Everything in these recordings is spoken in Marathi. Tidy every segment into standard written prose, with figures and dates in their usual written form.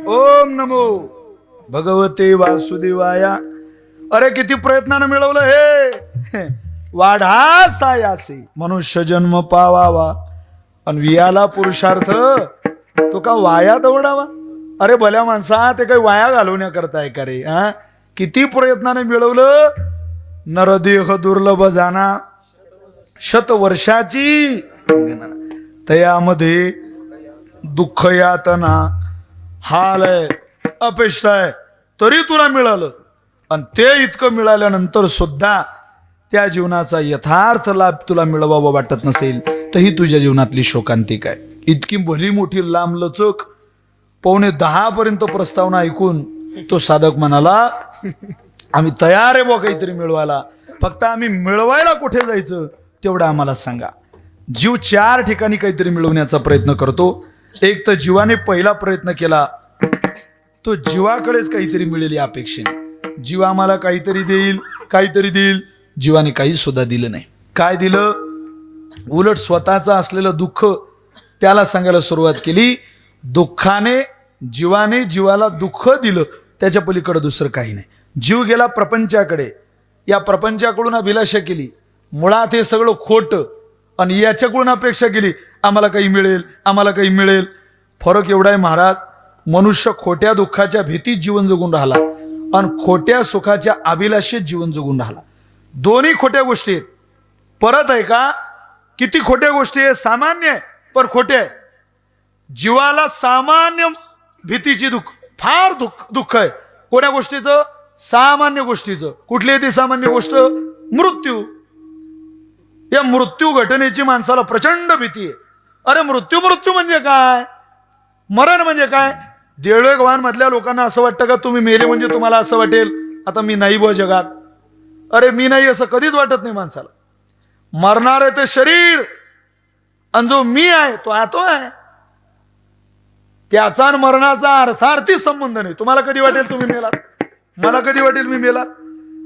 ओम नमो भगवते वासुदेवाया. अरे किती प्रयत्नानं मिळवलं हे. वाढा सायासे मनुष्य जन्म पावावा आणि वियाला पुरुषार्थ तो का वाया दौडावा. अरे भल्या माणसा ते काही वाया घालवण्याकरताय का रे. किती प्रयत्नाने मिळवलं. नरदेह दुर्लभ जाना शतवर्षाची तयामध्ये दुःख यातना हाल आहे अपेक्षा आहे तरी तुला मिळालं. आणि ते इतकं मिळाल्यानंतर सुद्धा त्या जीवनाचा यथार्थ लाभ तुला मिळवावा वाटत नसेल तर ही तुझ्या जीवनातली शोकांतिक आहे. इतकी भली मोठी लांबलचक 9:45 पर्यंत प्रस्तावना ऐकून तो साधक म्हणाला आम्ही तयार आहे बुवा काहीतरी मिळवायला, फक्त आम्ही मिळवायला कुठे जायचं तेवढं आम्हाला सांगा. जीव 4 ठिकाणी काहीतरी मिळवण्याचा प्रयत्न करतो. एक तर जीवाने पहिला प्रयत्न केला तो जीवाकडेच काहीतरी मिळेल या अपेक्षेने. जीव आम्हाला काहीतरी देईल काहीतरी देईल. जीवाने काही सुद्धा दिलं नाही. काय दिलं? उलट स्वतःचं असलेलं दुःख त्याला सांगायला सुरुवात केली. दुःखाने जीवाने जीवाला दुःख दिलं, त्याच्या पलीकडे दुसरं काही नाही. जीव गेला प्रपंचाकडे. या प्रपंचाकडून अभिलाषा केली. मुळात हे सगळं खोटं. आणि याच्याकडून अपेक्षा केली आम्हाला काही मिळेल आम्हाला काही मिळेल. फरक एवढा आहे महाराज, मनुष्य खोट्या दुःखाच्या भीतीत जीवन जगून राहिला आणि खोट्या सुखाच्या अभिलाषेत जीवन जगून राहिला. दोन्ही खोट्या गोष्टी आहेत. परत आहे का किती खोट्या गोष्टी आहे. सामान्य आहे पण खोटे आहे. जीवाला सामान्य भीतीची दुःख फार दुःख आहे. कोण्या गोष्टीचं? सामान्य गोष्टीचं. कुठली आहे ती सामान्य गोष्ट? मृत्यू. या मृत्यू घटनेची माणसाला प्रचंड भीती आहे. अरे मृत्यू मृत्यू म्हणजे काय? मरण म्हणजे काय? देवळगवान मधल्या लोकांना असं वाटतं का तुम्ही मेले म्हणजे तुम्हाला असं वाटेल आता मी नाही बुवा जगात. अरे मी नाही असं कधीच वाटत नाही माणसाला. मरणार आहे ते शरीर आणि जो मी आहे तो आत्मा आहे. त्याचा मरणाचा अर्थार्थी संबंध नाही. तुम्हाला कधी वाटेल तुम्ही मेलात, मला कधी वाटेल मी मेला.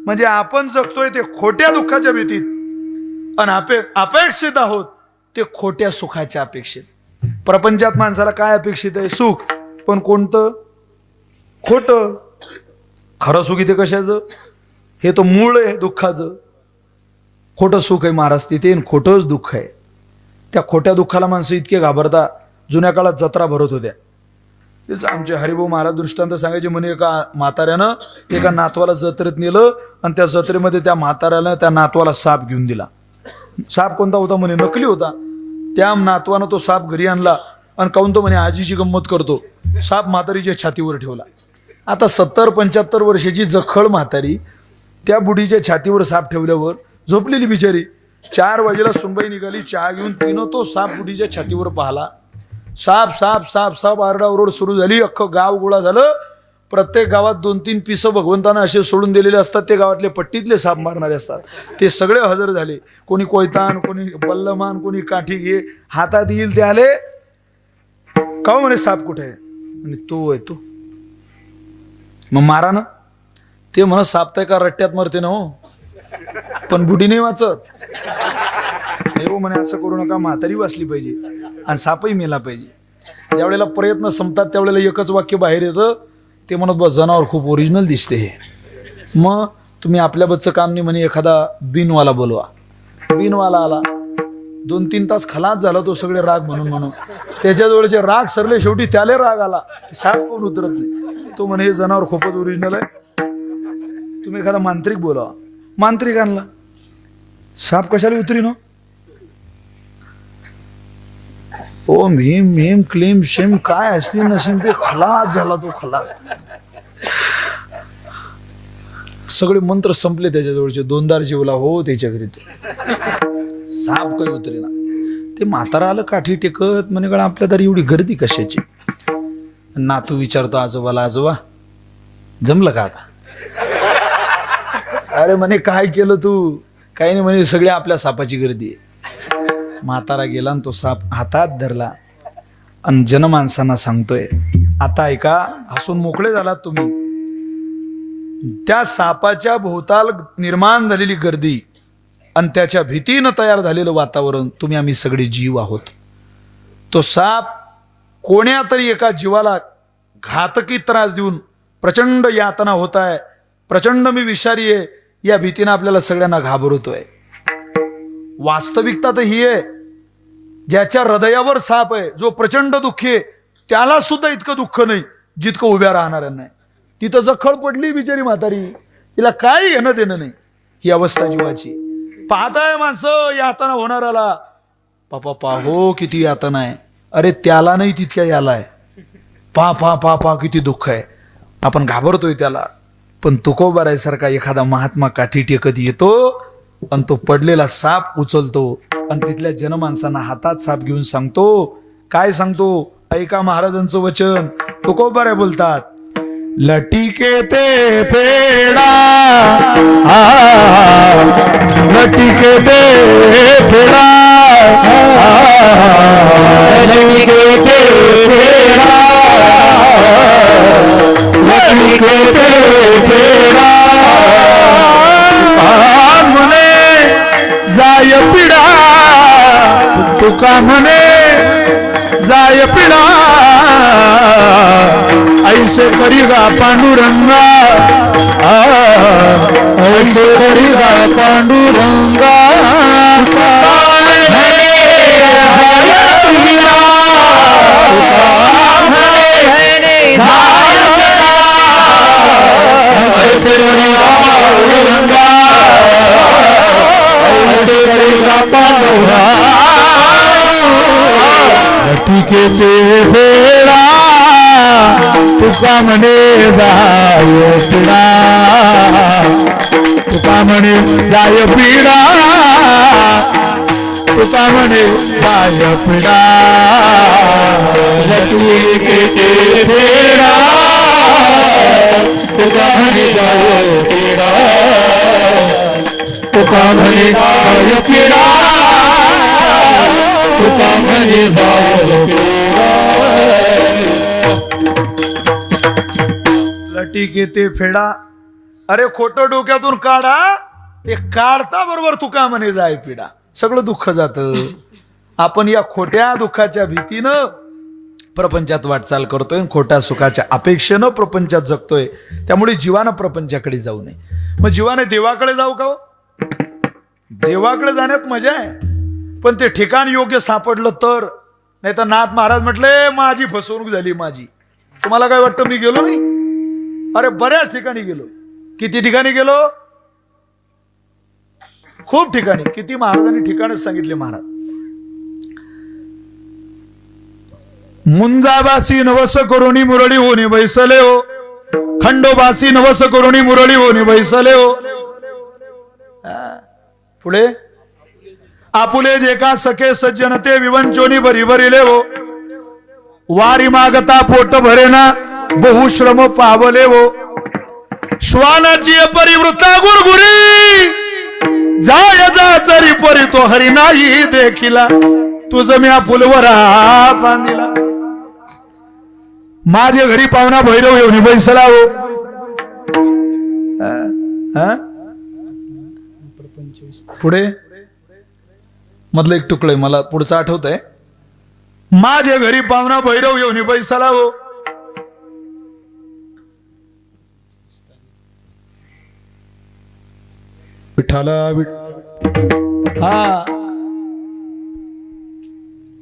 म्हणजे आपण जगतोय ते खोट्या दुःखाच्या भीतीत आणि अपेक्षित आहोत ते खोट्या सुखाच्या अपेक्षित. प्रपंचात माणसाला काय अपेक्षित आहे? सुख. पण कोणतं? खोटं. खरं सुख इथे कशाचं? हे तो मूळ आहे दुःखाचं. खोटं सुख आहे महाराज तिथे, खोटंच दुःख आहे. त्या खोट्या दुःखाला माणसं इतके घाबरता. जुन्या काळात जत्रा भरत होत्या. आमचे हरिभाऊ महाराज दृष्टांत सांगायचे म्हणे एका म्हाताऱ्यानं एका नातवाला जत्रेत नेलं आणि त्या जत्रेमध्ये त्या म्हाताऱ्यानं त्या नातवाला साप घेऊन दिला. साप कोणता होता म्हणे? नकली होता. त्या नातवानं तो साप घरी आणला आणि काऊन तो म्हणे आजीची गंमत करतो. साप म्हातारीच्या छातीवर ठेवला. आता 70-75 वर्षाची जखळ म्हातारी त्या बुढीच्या छातीवर साप ठेवल्यावर झोपलेली बिचारी. 4 वाजेला सुनबाई निघाली चहा घेऊन. तिनं तो साप बुढीच्या छातीवर पाहिला. साप साप साप साप आरडाओरड सुरू झाली. अख्खं गाव गोळा झालं. प्रत्येक गावात 2-3 पिसं भगवंतानं असे सोडून दिलेले असतात. ते गावातले पट्टीतले साप मारणारे असतात. ते सगळे हजर झाले. कोणी कोयतान, कोणी पल्लमान, कोणी काठी घे हातात येईल ते आले. का म्हणे साप कुठे आहे? आणि तो आहे तो. मग मारा ना. ते म्हणत साप तर का रट्ट्यात मरते ना हो, पण बुढी नाही वाचत. हो म्हणे असं करू नका, म्हातारी वाचली पाहिजे आणि सापही मेला पाहिजे. ज्यावेळेला प्रयत्न संपतात त्यावेळेला एकच वाक्य बाहेर येतं. ते म्हणत बस जनावर खूप ओरिजिनल दिसते हे. मग तुम्ही आपल्या बच्चं काम नाही म्हणे एखादा बिनवाला बोलवा. बिनवाला आला. 2-3 तास खलास झाला तो सगळे राग म्हणून त्याच्याजवळचे राग सरले. शेवटी त्याला राग आला. साप कोण उतरत नाही. तो म्हणे हे जनावर खूपच ओरिजिनल आहे. तुम्ही एखादा मांत्रिक बोलावा. मांत्रिक आणला. साप कशाला उतरी ना? ओम भीम भीम क्लीम शेम काय असली नसेल ते खलास झाला तो. खलास. सगळे मंत्र संपले त्याच्याजवळचे. 2दार जीवला हो त्याच्या घरी. साप काही उतरेना. ते म्हातारा आलं काठी टेकत. म्हणे गळा आपल्या दारी एवढी गर्दी कशाची? नातू विचारतो आजोबाला आजोबा जमलं का आता? अरे म्हणे काय केलं तू? काही नाही म्हणे सगळे आपल्या सापाची गर्दी आहे. म्हातारा गेला आणि तो साप हातात धरला आणि जनमानसांना सांगतोय आता ऐका. हसून मोकळे झालात तुम्ही. त्या सापाच्या भोवताल निर्माण झालेली गर्दी आणि त्याच्या भीतीनं तयार झालेलं वातावरण, तुम्ही आम्ही सगळे जीव आहोत. तो साप कोण्या तरी एका जीवाला घातकी त्रास देऊन प्रचंड यातना होत आहे, प्रचंड मी विषारी आहे, या भीतीने आपल्याला सगळ्यांना घाबरवतोय. वास्तविकता तर ही आहे, ज्याच्या हृदयावर साप आहे, जो प्रचंड दुःखी आहे, त्याला सुद्धा इतकं दुःख नाही जितकं उभ्या राहणाऱ्यांना आहे. तिथं जखळ पडली बिचारी म्हातारी, तिला काय घेणं देणं नाही. ही अवस्था जीवाची. पाहताय माणसं यातना होणाऱ्याला, पापा पाहो किती यातना आहे, अरे त्याला नाही तितक्या याला आहे. पा पा पा पा किती दुःख आहे. आपण घाबरतोय त्याला. पण तुकोबारायसारखा एखादा महात्मा काठी टेकत येतो आणि तो पडलेला साप उचलतो आणि तिथल्या जनमानसांना हातात साप घेऊन सांगतो. काय सांगतो? ऐका महाराजांचं वचन. तुकोबाराय बोलतात, लटिके ते फेडा, लटिके ते फेडा, लटिके ते फेडा, लटिके ते फेडा, म्हणे जाय पिडा, तुका म्हणे जाय पिडा, ऐसे करी गा पांडुरंगा, ऐसे करी गा पांडुरंगा, ऐसे करी गा पांडुरंगा, ऐसे करी गा पांडुरंगा, लटिके ते फेडा, तुका म्हणे जाय पिडा, तुका म्हणे जाय पिडा, तुका म्हणे जाय पिडा, लटिके ते फेडा, तुका म्हणे जाय पिडा, तुका म्हणे जाय पिडा, तुका म्हणे जाय पिडा. लटिके ते फेडा, अरे खोटं डोक्यातून काढा, ते काढता बरोबर तुका म्हणे जाय पिडा. सगळं दुःख जातं. आपण या खोट्या दुःखाच्या भीतीनं प्रपंचात वाटचाल करतोय, खोट्या सुखाच्या अपेक्षेनं प्रपंचात जगतोय. त्यामुळे जीवानं प्रपंचाकडे जाऊ नये. मग जीवाने देवाकडे जाऊ का? देवाकडे जाण्यात मजा आहे, पण ते ठिकाण योग्य सापडलं तर. नाही तर नाथ महाराज म्हटले माझी फसवणूक झाली माझी. तुम्हाला काय वाटतं मी गेलो नाही? अरे बऱ्याच ठिकाणी गेलो. किती ठिकाणी गेलो? खूप ठिकाणी. किती महाराजांनी ठिकाणच सांगितले. महाराज मुंजाबासी नवस करुणी मुरळी होणी बैसले हो, खंडोबासी नवस करुणी मुरळी होणी बैसले हो. पुढे आपुले जे का सखे सज्जन ते विवंचोनी भरी भरिले हो, वारी मागता पोट भरेना बहुश्रम पावले हो. श्वानाची परिवृत्ता गुरगुरी जाय जा तरी परी तो हरी नाही देखिला, तुझ म्या फुलवरा बांधिला. माझ्या घरी पाहुणा भैरव येऊन बैसला हो. पुढे मधलं एक तुकडे मला पुढचं आठवत आहे. माझ्या घरी पाहुणा भैरव येऊन बैसला हो. विठ्ठला हा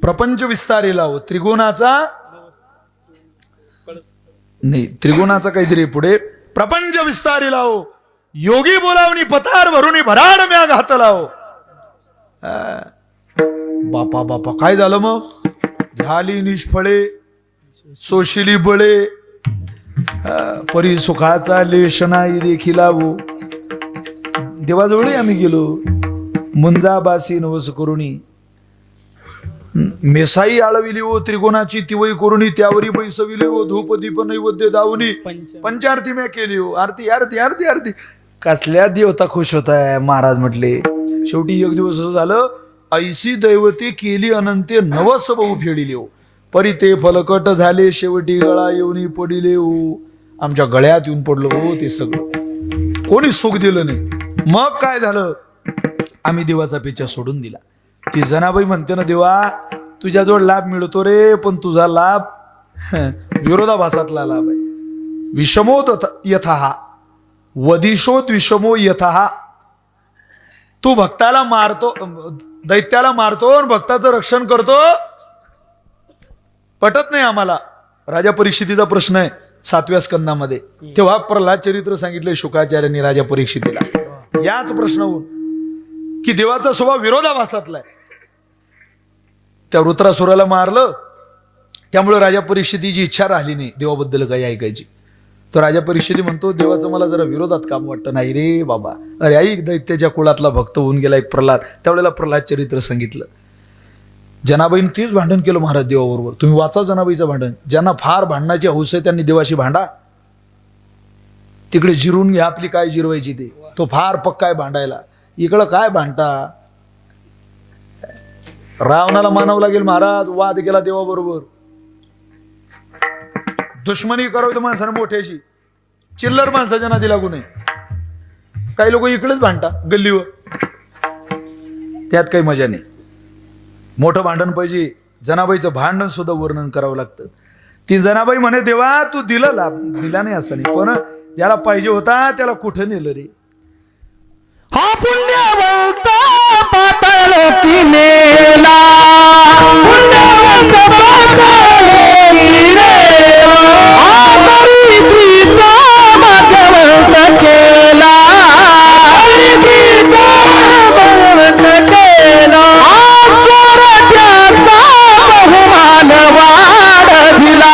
प्रपंच विस्तारीला हो. त्रिगुणाचा नाही, त्रिगुणाचा काहीतरी पुढे प्रपंच विस्तारीला हो. योगी बोलावणी पतार भरुनी भराड म्या घातला हो. बापा बापा काय झालं मग? झाली निष्फळे सोशिली बळे, परी सुखाचा लेश नाही देखिला हो. देवाजवळ आम्ही गेलो. मुंजाबासी नवस करुणी मेसाई आळविली हो त्रिगुणाची तिवई करुणी, त्यावरी बैसविले हो धूप दीप नैवेद्य दावणी पंचारती म्या केली हो. आरती आरती आरती आरती. कसल्या देवता खुश होताय महाराज म्हटले. शेवटी एक दिवस असं झालं, ऐसी दैवते केली अनंते नवस बहु फेडिले हो. परी ते फलकट झाले शेवटी गळा येऊन पडिले हो. आमच्या गळ्यात येऊन पडलो हो ते सगळं. कोणी सुख दिलं नाही. मग काय झालं? आम्ही देवाचा पिच्छा सोडून दिला. ती जनाबाई म्हणते ना, देवा तुझ्याजवळ लाभ मिळतो रे, पण तुझा लाभ विरोधाभासातला लाभ आहे. विषमोत यथा वदिशोत विषमो यथा. तू भक्ताला मारतो, दैत्याला मारतो आणि भक्ताचं रक्षण करतो. पटत नाही आम्हाला. राजा परीक्षितीचा प्रश्न आहे 7व्या स्कंदामध्ये. तेव्हा प्रल्हाद चरित्र सांगितले शुकाचार्यांनी राजा परीक्षितीला याच प्रश्नावरून की देवाचा स्वभाव विरोधाभासातला आहे. त्या वृत्रासुराला मारलं, त्यामुळे राजा परीक्षितीची इच्छा राहिली नाही देवाबद्दल काही ऐकायची. तर राजा परीक्षिती म्हणतो देवाचं मला जरा विरोधात काम वाटतं. नाही रे बाबा, अरे ऐक, दैत्याच्या कुळातला भक्त होऊन गेला एक प्रल्हाद. त्यावेळेला प्रल्हाद चरित्र सांगितलं. जनाबाईनं तेच भांडण केलं महाराज देवाबरोबर. तुम्ही वाचा जनाबाईचं भांडण. ज्यांना फार भांडणाची हौस आहे त्यांनी देवाशी भांडा. तिकडे जिरून घ्या आपली काय जिरवायची ते. तो फार पक्का आहे भांडायला. इकडं काय भांडता. रावणाला मानावं लागेल महाराज, वाद केला देवाबरोबर. दुश्मनी करावं माणसानं मोठ्याशी, चिल्लर माणसाच्या नादी लागू नये. काही लोक इकडेच भांडता गल्लीवर, त्यात काही मजा नाही. मोठं भांडण पाहिजे. जनाबाईचं भांडण सुद्धा वर्णन करावं लागतं. ती जनाबाई म्हणे देवा तू दिला लाभ, दिला नाही असं नाही, पण याला पाहिजे होता त्याला कुठं नेलं रे. हा पुण्यवंत पाताळोकी नेला, पुण्यवंत पाताळोकी नेला, दरिद्रीचा भाग्यवंत केला, दरिद्रीचा भाग्यवंत केला, चोरट्याचा बहुमान वाढविला,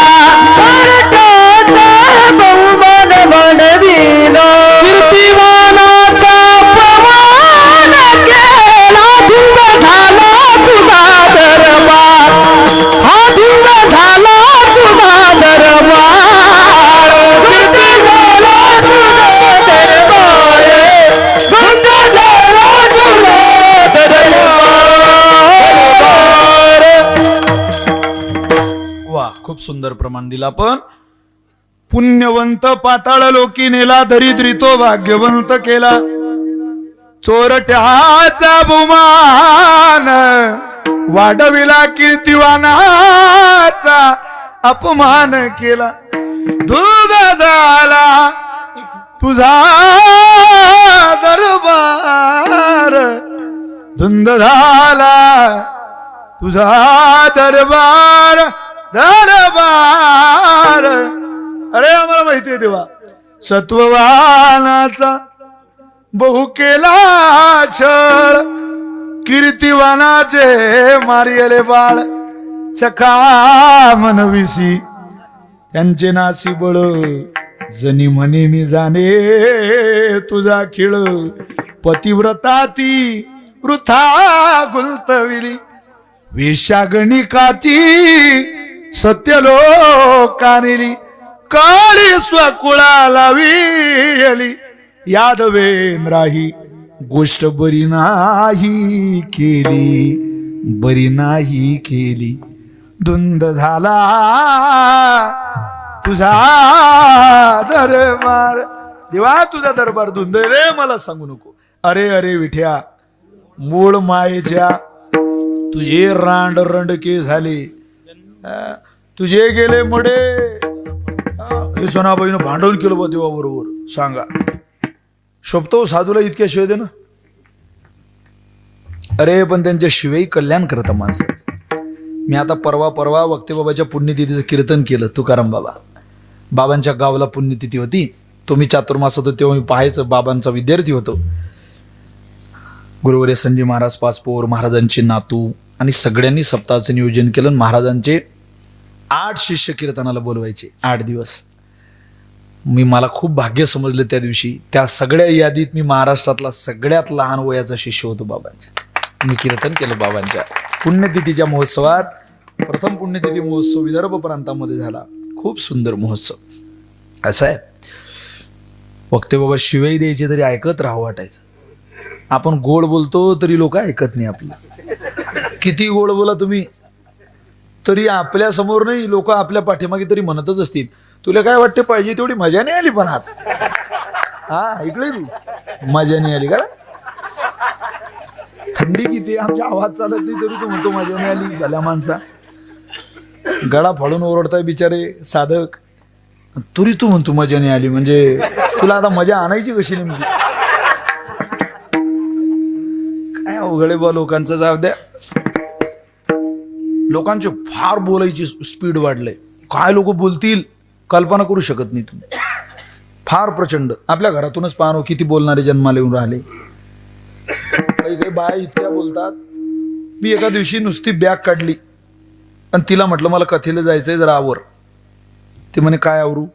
चोरट्याचा बहुमान वाढविला, कीर्तिमानाचा प्रमाण केला, धुंद झाला तुझा दरबार, हा धुंद झाला तुझा दरबार, धुंद झाला तुझा दरबार, धुंद झाला तुझा दरबार. वा, खूप सुंदर प्रमाण दिला. पण पुण्यवंत पाताळ लोकी नेला, दरिद्री तो भाग्यवंत केला, चोरट्याचा बहुमान वाढविला, कीर्तिवानाचा अपमान केला, धुंद झाला तुझा दरबार, धुंद झाला तुझा दरबार, दरबार. अरे आम्हाला माहिती आहे देवा, सत्ववानाचा बहु केला छळ, कीर्तिवानाचे मारियले बाळ, सखा मनविसी त्यांचे नासी बळ, जनी म्हणे मी जाणे तुझा खिळ, पतिव्रता ती वृथा गुलतविली, विषागणिकाती सत्यलोकानिली, काळी स्वकुळाला वियली, यादवेन राही गोष्ट बरी नाही केली, बरी नाही केली, धुंद झाला तुझा दरबार. देवा तुझा दरबार धुंद रे, मला सांगू नको. अरे अरे विठ्या, मूळ मायेच्या तुझे रांड रंडके झाले, तुझे गेले मडे. हे सोनाबाईनं भांडवल केलं बा देवा बरोबर. सांगा शोभतो साधूला इतक्या शिवाय दे ना. अरे पण त्यांच्या शिवाय कल्याण करता माणसाचं. मी आता परवा वक्तेबाबाच्या पुण्यतिथीचं कीर्तन केलं. तुकाराम बाबांच्या गावाला पुण्यतिथी होती. तो मी चातुर्मास होतो तेव्हा मी पाहायचं. बाबांचा विद्यार्थी होतो. गुरुवर्य संजय महाराज पाचपोर, महाराजांचे नातू आणि सगळ्यांनी सप्ताहाचं नियोजन केलं. महाराजांचे 8 शिष्य कीर्तनाला बोलवायचे 8 दिवस. मला खूप भाग्य समजलं त्या दिवशी. त्या सगळ्या यादीत मी महाराष्ट्रातला सगळ्यात लहान वयाचा शिष्य होतो बाबांच्या. मी कीर्तन केलं बाबांच्या पुण्यतिथीच्या महोत्सवात. प्रथम पुण्यतिथी महोत्सव विदर्भ प्रांतामध्ये झाला. खूप सुंदर महोत्सव. असं आहे, वक्ते बाबा शिवाई द्यायचे तरी ऐकत राहावं वाटायचं. आपण गोड बोलतो तरी लोक ऐकत नाही आपलं. किती गोड बोला तुम्ही तरी आपल्या समोर नाही, लोक आपल्या पाठीमागे तरी म्हणतच असतील, तुला काय वाटते पाहिजे तेवढी मजा नाही आली. पण हा इकडे तू मजा नाही आली का? थंडी किती, आमच्या आवाज चालत नाही तरी तू म्हणतो मजा नाही आली. भल्या माणसा गळा फाडून ओरडताय बिचारे साधक, तरी तू म्हणतो मजा नाही आली. म्हणजे तुला आता मजा आणायची कशी नेमकी? काय अवघडे बा लोकांचं. जाऊ द्या, लोकांचे फार बोलायची स्पीड वाढलंय. काय लोक बोलतील कल्पना करू शकत नाही तुम्ही. फार प्रचंड. आपल्या घरातूनच पाहणं किती बोलणारे जन्माला येऊन राहिले. काही काही बाया इतक्या बोलतात. मी एका दिवशी नुसती बॅग काढली आणि तिला म्हटलं मला कथेला जायचंय, जरा आवर. ते म्हणे काय आवरू?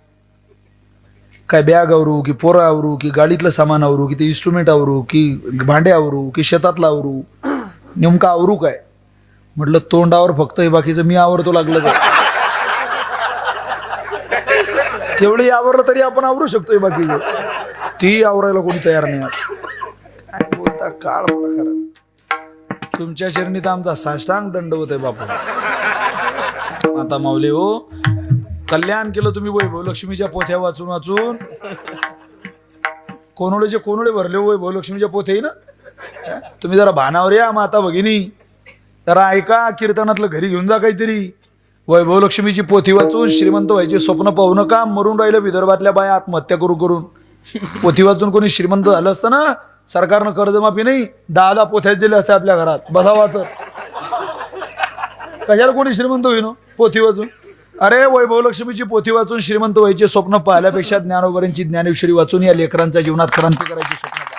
काय बॅग आवरू की पोरं आवरू की गाडीतलं सामान आवरू की ते इन्स्ट्रुमेंट आवरू की भांडे आवरू की शेतातलं आवरू? नेमकं आवरू काय? म्हटलं तोंडावर फक्त हे बाकीचं मी आवरतो लागलं का? तेवढे आवरलं तरी आपण आवरू शकतोय बाकीचं. ती आवरायला कोणी तयार नाही. काय बोलता, काळ मोठा खरा. तुमच्या चरणी तर आमचा साष्टांग दंड होतोय बापू. आता माऊली हो, कल्याण केलं तुम्ही वैभव लक्ष्मीच्या पोथ्या वाचून वाचून. कोनोळेचे कोनोळे भरले वैभव लक्ष्मीच्या पोथे ना. तुम्ही जरा भानावर या माता भगिनी, जरा ऐका कीर्तनातलं घरी घेऊन जा काहीतरी. वैभव लक्ष्मीची पोथी वाचून श्रीमंत व्हायचे स्वप्न पाहू नका. मरून राहिलं विदर्भातल्या बाया आत्महत्या करू करून. पोथी वाचून कोणी श्रीमंत झालं असतं ना, सरकारनं कर्जमाफी नाही 10 पोथ्याच दिल्या असत्या आपल्या घरात. बसा वाचत. कशाला कोणी श्रीमंत होईन पोथी वाचून? अरे वैभव लक्ष्मीची पोथी वाचून श्रीमंत व्हायचे स्वप्न पाहिल्यापेक्षा ज्ञानोबरांची ज्ञानेश्वरी वाचून या लेकरांच्या जीवनात क्रांती करायची स्वप्न पहा.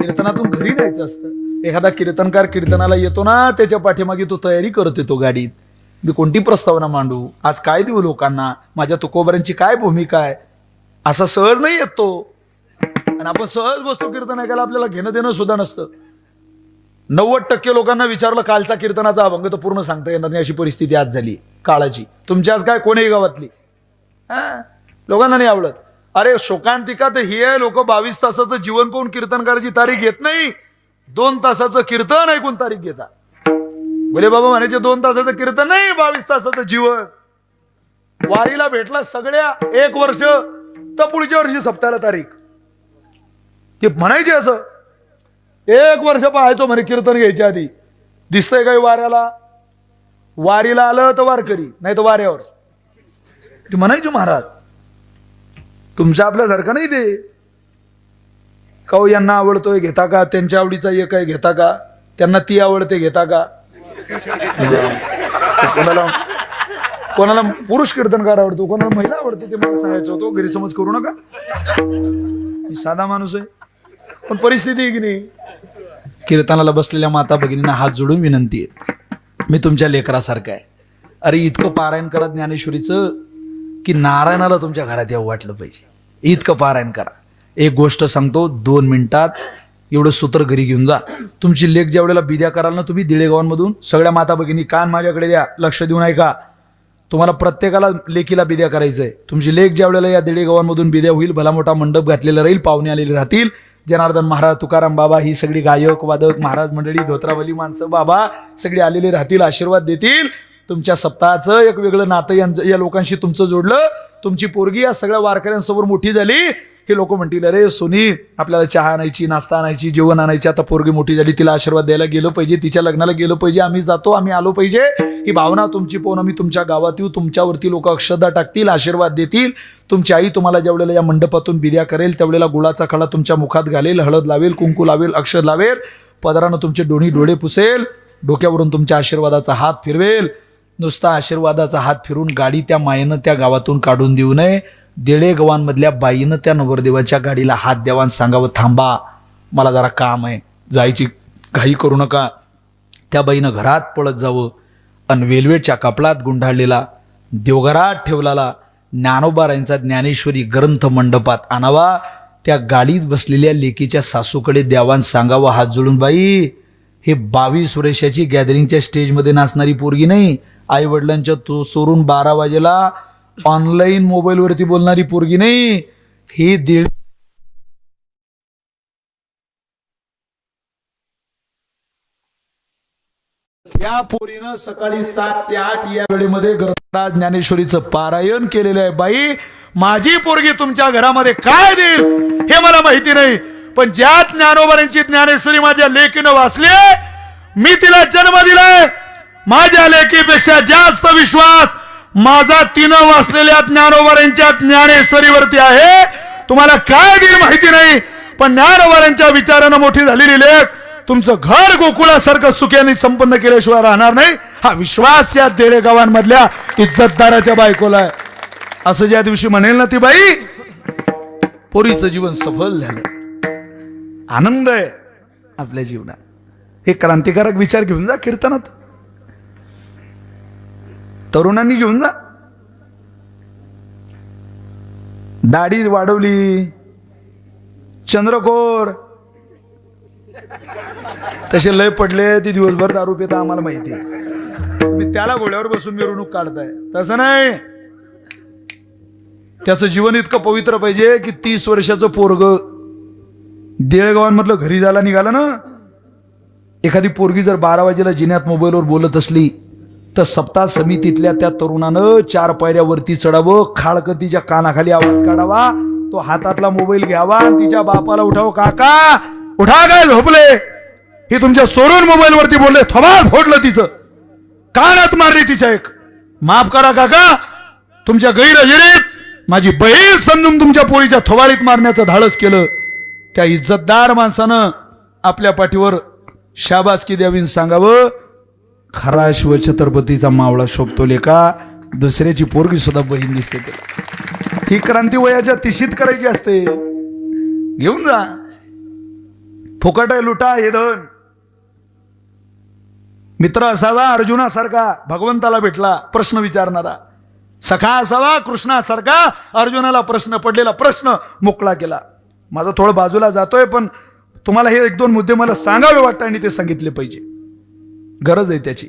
कीर्तनातून घरी जायचं असतं. एखादा कीर्तनकार कीर्तनाला येतो ना, त्याच्या पाठीमागे तो तयारी करत येतो गाडीत. मी कोणती प्रस्तावना मांडू, आज काय देऊ लोकांना, माझ्या तुकोबरांची काय भूमिका आहे, असा सहज नाही येत तो. आणि आपण सहज बसतो कीर्तन ऐकायला, आपल्याला घेणं देणं सुद्धा नसतं. 90% लोकांना विचारलं कालचा कीर्तनाचा अभंग तर पूर्ण सांगता येणार नाही, अशी परिस्थिती आज झाली काळाची. तुमच्या आज काय कोणीही गावातली लोकांना नाही आवडत. अरे शोकांतिका तर ही आहे, लोक 22 तासाचं जीवन पाहून कीर्तनकाराची तारीख घेत नाही, 2 तासाचं कीर्तन ऐकून तारीख घेता. बोले बाबा म्हणायचे 2 तासाचं कीर्तन नाही, 22 तासाचं जीवन. वारीला भेटला सगळ्या 1 वर्ष तर पुढच्या वर्षी सप्ताहाला तारीख. ते म्हणायचे असं 1 वर्ष पाहायचो म्हणे कीर्तन घ्यायच्या आधी. दिसतंय काही वाऱ्याला? वारीला आलं तर वारकरी, नाही तर वाऱ्यावर. ते म्हणायचे महाराज. तुमच्या आपल्यासारखं नाही ते. काऊ यांना आवडतोय घेता का, त्यांच्या आवडीचा एक आहे घेता का, त्यांना ती आवडते घेता का. कोणाला कोणाला पुरुष कीर्तनकार आवडतो, कोणाला महिला आवडते, ते मला सांगायचं होतं. गैरसमज करू नका, मी साधा माणूस आहे. पण परिस्थिती आहे की नाही. कीर्तनाला बसलेल्या माता भगिनींना हात जोडून विनंती आहे, मी तुमच्या लेकरासारखं आहे. अरे इतकं पारायण करा ज्ञानेश्वरीचं की नारायणाला तुमच्या घरात यावं वाटलं पाहिजे. इतकं पारायण करा. एक गोष्ट सांगतो, 2 मिनिटात एवढं सूत्र घरी घेऊन जा. तुमची लेख ज्या वेळेला बिद्या कराल ना तुम्ही दिळेगावांमधून, सगळ्या माता भगिनी कान माझ्याकडे द्या, लक्ष देऊन ऐका. तुम्हाला प्रत्येकाला लेकीला बिद्या करायचंय. तुमची लेख ज्या वेळेला या दिळेगावांमधून बिद्या होईल, भला मोठा मंडप घातलेला राहील, पाहुणे आलेले राहतील. जनार्दन महाराज, तुकाराम बाबा, ही सगळी गायक वादक महाराज मंडळी, धोत्रावली माणसं बाबा सगळी आलेले राहतील, आशीर्वाद देतील. तुमच्या सप्ताहाचं एक वेगळं नातं या लोकांशी तुमचं जोडलं. तुमची पोरगी या सगळ्या वारकऱ्यांसमोर मोठी झाली. हे लोक म्हणतील अरे सोनी आपल्याला चहा आणायची, नाश्ता आणायची, जेवण आणायची, आता पोरगी मोठी झाली, तिला आशीर्वाद द्यायला गेलो पाहिजे, तिच्या लग्नाला गेलो पाहिजे, आम्ही जातो, आम्ही आलो पाहिजे. ही भावना तुमची पाहून आम्ही तुमच्या गावात येऊ. तुमच्यावरती लोक अक्षदा टाकतील, आशीर्वाद देतील. तुमची आई तुम्हाला ज्या वेळेला या मंडपातून बिद्या करेल त्यावेळेला गुळाचा खडा तुमच्या मुखात घालेल, हळद लावेल, कुंकू लावेल, अक्षर लावेल, पदरानं तुमचे दोन्ही डोळे पुसेल, डोक्यावरून तुमच्या आशीर्वादाचा हात फिरवेल. नुसता आशीर्वादाचा हात फिरून गाडी त्या मायेनं त्या गावातून काढून देऊ नये. देळेगावांमधल्या बाईनं त्या नवरदेवाच्या गाडीला हात द्यावा आणि सांगावं थांबा, मला जरा काम आहे, जायची घाई करू नका. त्या बाईनं घरात पळत जावं आणि वेलवेटच्या कपडात गुंडाळलेला देवघरात ठेवलेला ज्ञानोबारायांचा ज्ञानेश्वरी ग्रंथ मंडपात आणावा. त्या गाडीत बसलेल्या लेकीच्या सासूकडे द्यावान सांगावं हात जोडून, बाई हे 22 वर्षाची गॅदरिंगच्या स्टेजमध्ये नाचणारी पोरगी नाही, आई वडिलांच्या तो सोडून 12 वाजेला ऑनलाईन मोबाईलवरती बोलणारी पोरगी नाही. ही दीड या पोरीनं सकाळी 7 ते 8 या वेळेमध्ये ग्रंथराज ज्ञानेश्वरीचं पारायण केलेलं आहे. बाई माझी पोरगी तुमच्या घरामध्ये काय देईल हे मला माहिती नाही, पण ज्या ज्ञानोबारांची ज्ञानेश्वरी माझ्या लेकीनं वाचली, मी तिला जन्म दिलाय, माझ्या लेकीपेक्षा जास्त विश्वास माझा 3 वाचलेल्या ज्ञानोबारांच्या ज्ञानेश्वरीवरती आहे. तुम्हाला काय देईल माहिती नाही, पण ज्ञानोबारांच्या विचारानं मोठी झालेली लेख तुमचं घर गोकुळासारखं सुख्याने संपन्न केल्याशिवाय राहणार नाही. हा विश्वास या देडेगावांमधल्या इज्जतदाराच्या बायकोला आहे. असं ज्या दिवशी म्हणेल ना ती बाई, पोरीचं जीवन सफल झालं, आनंद आहे आपल्या जीवनात. हे क्रांतिकारक विचार घेऊन जा कीर्तनात, तरुणांनी घेऊन जा. दाढी वाढवली, चंद्रकोर तसे लय पडले, ती दिवसभर दारू पिता आम्हाला माहिती आहे. तुम्ही त्याला घोड्यावर बसून मिरवणूक काढताय, तसं नाही. त्याचं जीवन इतकं पवित्र पाहिजे की 30 वर्षाचं पोरग देळगावांमधलं घरी जायला निघालं ना, एखादी पोरगी जर 12 वाजेला जिन्यात मोबाईलवर बोलत असली तर सप्ताह समितीतल्या त्या तरुणानं 4 पायऱ्यावरती चढावं, खाळकं तिच्या कानाखाली आवाज काढावा, तो हातातला मोबाईल घ्यावा आणि तिच्या बापाला उठाव, काका उठा, काय झोपले, हे तुमच्या सोडून मोबाईल वरती बोलले, थोबाड फोडलं तिचं, कानात मारली तिच्या एक. माफ करा काका, तुमच्या गैरहजेरीत माझी बहीण समजून तुमच्या पोरीच्या थोबाडीत मारण्याचं धाडस केलं. त्या इज्जतदार माणसानं आपल्या पाठीवर शाबासकी द्यावी, सांगावं खरा शिवछत्रपतीचा मावळा शोभतो लेका, दुसऱ्याची पोरगी सुद्धा बहीण दिसते. ही क्रांती वयाच्या 30शीत करायची असते. घेऊन जा, फुकट आहे लुटा हे धन. मित्र असावा अर्जुनासारखा, भगवंताला भेटला प्रश्न विचारणारा. सखा असावा कृष्णासारखा, अर्जुनाला प्रश्न पडलेला प्रश्न मोकळा केला. माझा थोडं बाजूला जातोय, पण तुम्हाला हे 1-2 मुद्दे मला सांगावे वाटतं आणि ते सांगितले पाहिजे, गरज आहे त्याची.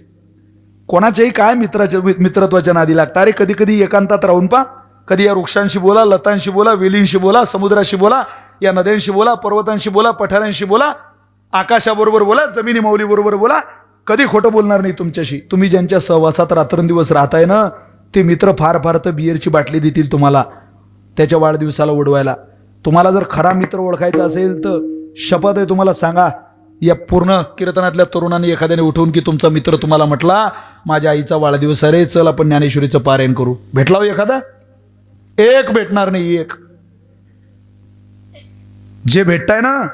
कोणाच्याही काय मित्रत्वाच्या नादी लागतात. अरे कधी कधी एकांतात राहून पा, कधी या वृक्षांशी बोला, लतांशी बोला, वेलींशी बोला, समुद्राशी बोला, या नद्यांशी बोला, पर्वतांशी बोला, पठारांशी बोला, आकाशाबरोबर बोला, जमिनी माऊली बरोबर बोला. कधी खोटं बोलणार नाही तुमच्याशी. तुम्ही ज्यांच्या सहवासात रात्रंदिवस राहताय ना, ते मित्र फार फार तर बिअरची बाटली देतील तुम्हाला त्याच्या वाढदिवसाला उडवायला. तुम्हाला जर खरा मित्र ओळखायचा असेल तर शपथ आहे तुम्हाला सांगा, या पूर्ण कीर्तनातल्या तरुणांनी एखाद्याने उठवून की तुमचा मित्र तुम्हाला म्हटला माझ्या आईचा वाढदिवस आहे रे, चल आपण ज्ञानेश्वरीचं पारायण करू, भेटला हो एखादा? एक भेटणार नाही. एक जे भेटताय ना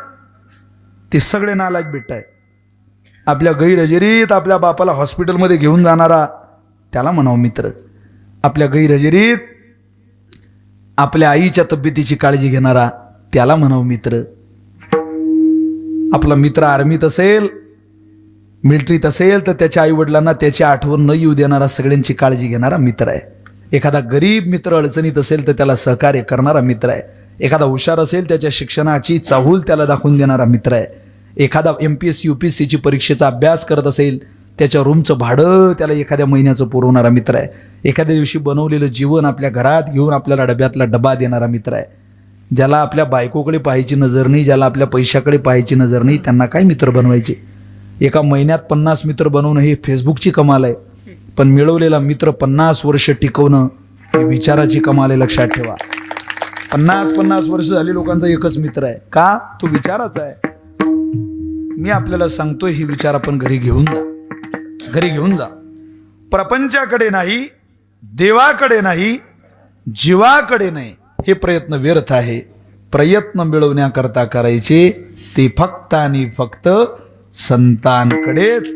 ते सगळे नालायक भेटताय. आपल्या गैरहजेरीत आपल्या बापाला हॉस्पिटलमध्ये घेऊन जाणारा त्याला म्हणावं मित्र. आपल्या गैरहजेरीत आपल्या आईच्या तब्येतीची काळजी घेणारा त्याला म्हणावं मित्र. आपला मित्र आर्मीत असेल, मिलिटरीत असेल तर त्याच्या आई वडिलांना त्याची आठवण न येऊ देणारा, सगळ्यांची काळजी घेणारा मित्र आहे. एखादा गरीब मित्र अडचणीत असेल तर त्याला सहकार्य करणारा मित्र आहे. एखादा हुशार असेल त्याच्या शिक्षणाची चाहूल त्याला दाखवून देणारा मित्र आहे. एखादा MPSC UPSCची परीक्षेचा अभ्यास करत असेल, त्याच्या रूमचं भाडं त्याला एखाद्या महिन्याचं पुरवणारा मित्र आहे. एखाद्या दिवशी बनवलेलं जीवन आपल्या घरात घेऊन आपल्याला डब्यातला डबा देणारा मित्र आहे. ज्याला आपल्या बायकोकडे पाहायची नजर नाही, ज्याला आपल्या पैशाकडे पाहायची नजर नाही, त्यांना काय मित्र बनवायचे? एका महिन्यात 50 मित्र बनवणं ही फेसबुकची कमाल आहे, पण मिळवलेला मित्र 50 वर्ष टिकवणं ही विचाराची कमाल आहे. लक्षात ठेवा, 50 वर्ष झाली लोकांचा एकच मित्र आहे. का? तो विचाराचा आहे. मी आपल्याला सांगतोय, ही विचार आपण घरी घेऊन जा, घरी घेऊन जा. प्रपंचाकडे नाही, देवाकडे नाही, जीवाकडे नाही, हे प्रयत्न व्यर्थ आहे. प्रयत्न मिळवण्याकरता करायचे ते फक्त आणि फक्त संतांकडेच.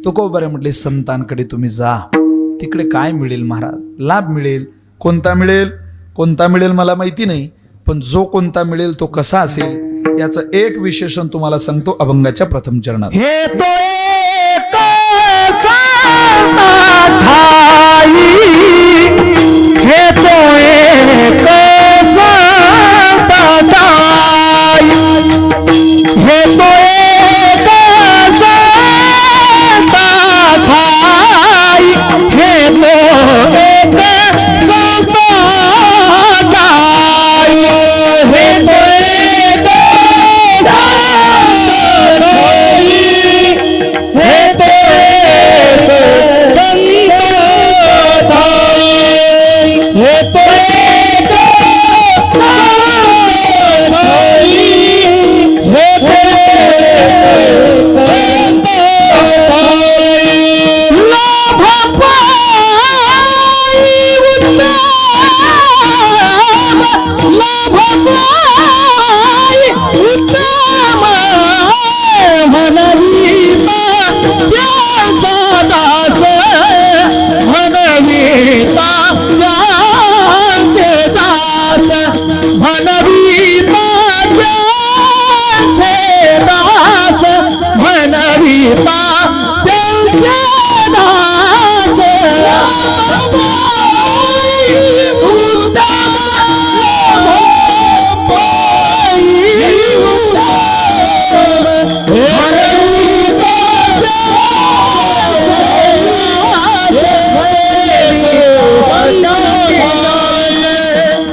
तुकोबारे म्हटले संतांकडे तुम्ही जा, तिकडे काय मिळेल महाराज? लाभ मिळेल. कोणता मिळेल? कोणता मिळेल मला माहिती नाही, पण जो कोणता मिळेल तो कसा असेल याचं एक विशेषण तुम्हाला सांगतो अभंगाच्या प्रथम चरणात. हे तो एक ठाई, हे तो एक ठाई, हे तो एक ठाई, हे तो एक ठाई, हे तो हे तो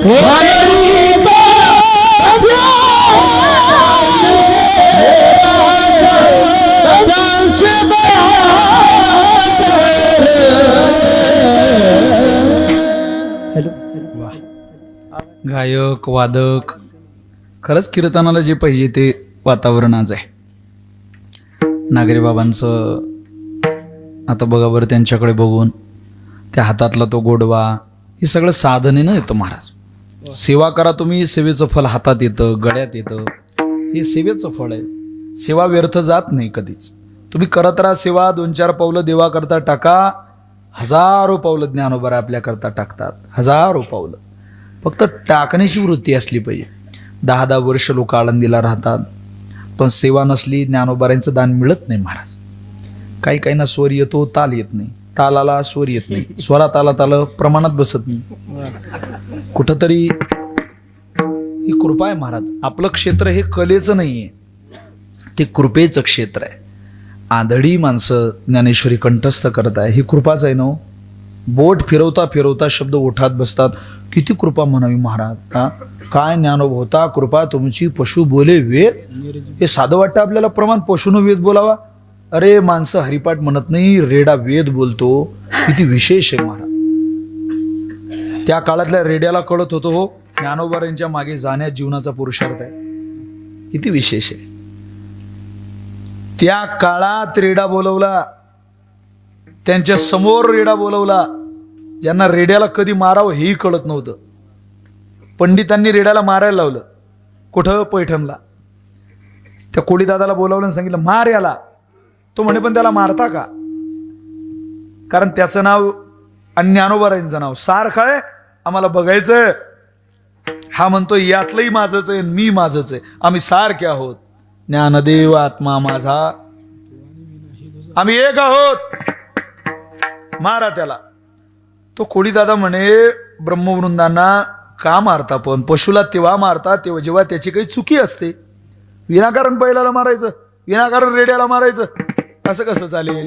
गायक वादक खरंच कीर्तनाला जे पाहिजे ते वातावरण आज आहे. नागरे बाबांचं आता बघा बरं, त्यांच्याकडे बघून त्या हातातला तो गोडवा, हे सगळं साधनेनं येतं महाराज. सेवा करा तुम्ही, सेवेचं फल हातात येतं, गळ्यात येतं. हे सेवेचं फळ आहे. सेवा व्यर्थ जात नाही कधीच. तुम्ही करत राहा सेवा. 2-4 पावलं देवा करता टाका, हजारो पावलं ज्ञानोबा आपल्या करता टाकतात. हजारो पावलं. फक्त टाकण्याची वृत्ती असली पाहिजे. 10-10 वर्ष लोक आळंदीला राहतात, पण सेवा नसली ज्ञानोबारांचं दान मिळत नाही महाराज. काही काहींना स्वर येतो, ताल येत नाही. तालाला स्वर येत नाही. स्वरात आला प्रमाणात बसत नाही. कुठंतरी ही कृपा आहे महाराज. आपलं क्षेत्र हे कलेचं नाहीये, ते कृपेचं क्षेत्र आहे. आंधळी माणसं ज्ञानेश्वरी कंठस्थ करत आहे, ही कृपाच आहे ना. बोट फिरवता फिरवता शब्द ओठात बसतात. किती कृपा म्हणावी महाराज. हा काय ज्ञानोबा होता कृपा तुमची. पशु बोले वेद. हे साधं वाटतं आपल्याला प्रमाण, पशुनं वेद बोलावा. अरे माणसं हरिपाठ म्हणत नाही, रेडा वेद बोलतो. किती विशेष आहे महाराज. त्या काळातल्या रेड्याला कळत होतो हो ज्ञानोबारांच्या मागे जाण्यात जीवनाचा पुरुषार्थ आहे. किती विशेष आहे. त्या काळात रेडा बोलवला, त्यांच्या समोर रेडा बोलवला, ज्यांना रेड्याला कधी मारावं हेही कळत नव्हतं. पंडितांनी रेड्याला मारायला लावलं. कुठं? पैठणला. त्या कोळीदादाला बोलावलं आणि सांगितलं मार याला. तो म्हणे पण त्याला मारता का? कारण त्याचं नाव आणि ज्ञानोबारांचं नाव सारखं आहे, आम्हाला बघायचंय. हा म्हणतो यातलंही माझंच आहे, मी माझंच आहे, आम्ही सारखे आहोत. ज्ञानदेव आत्मा माझा, आम्ही एक आहोत, मारा त्याला. तो कोळीदादा म्हणे ब्रह्मवृंदांना का मारता, पण पशुला तेव्हा मारता तेव्हा जेव्हा त्याची काही चुकी असते. विनाकारण बैलाला मारायचं, विनाकारण रेड्याला मारायचं, असं कसं चालेल?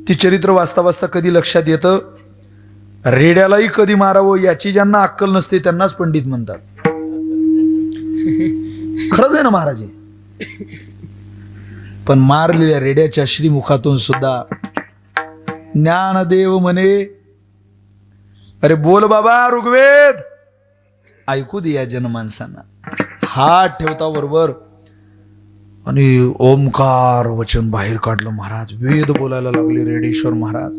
ती चरित्र वाचता वाचता कधी लक्षात येतं, रेड्यालाही कधी मारावं याची ज्यांना अक्कल नसते त्यांनाच पंडित म्हणतात. खरंच आहे ना महाराज. पण मारलेल्या रेड्याच्या श्रीमुखातून सुद्धा ज्ञानदेव म्हणे अरे बोल बाबा ऋग्वेद, ऐकू दे या जनमानसांना. हात ठेवता बरोबर आणि ओमकार वचन बाहेर काढलं महाराज. वेद बोलायला लागले रेडेश्वर महाराज.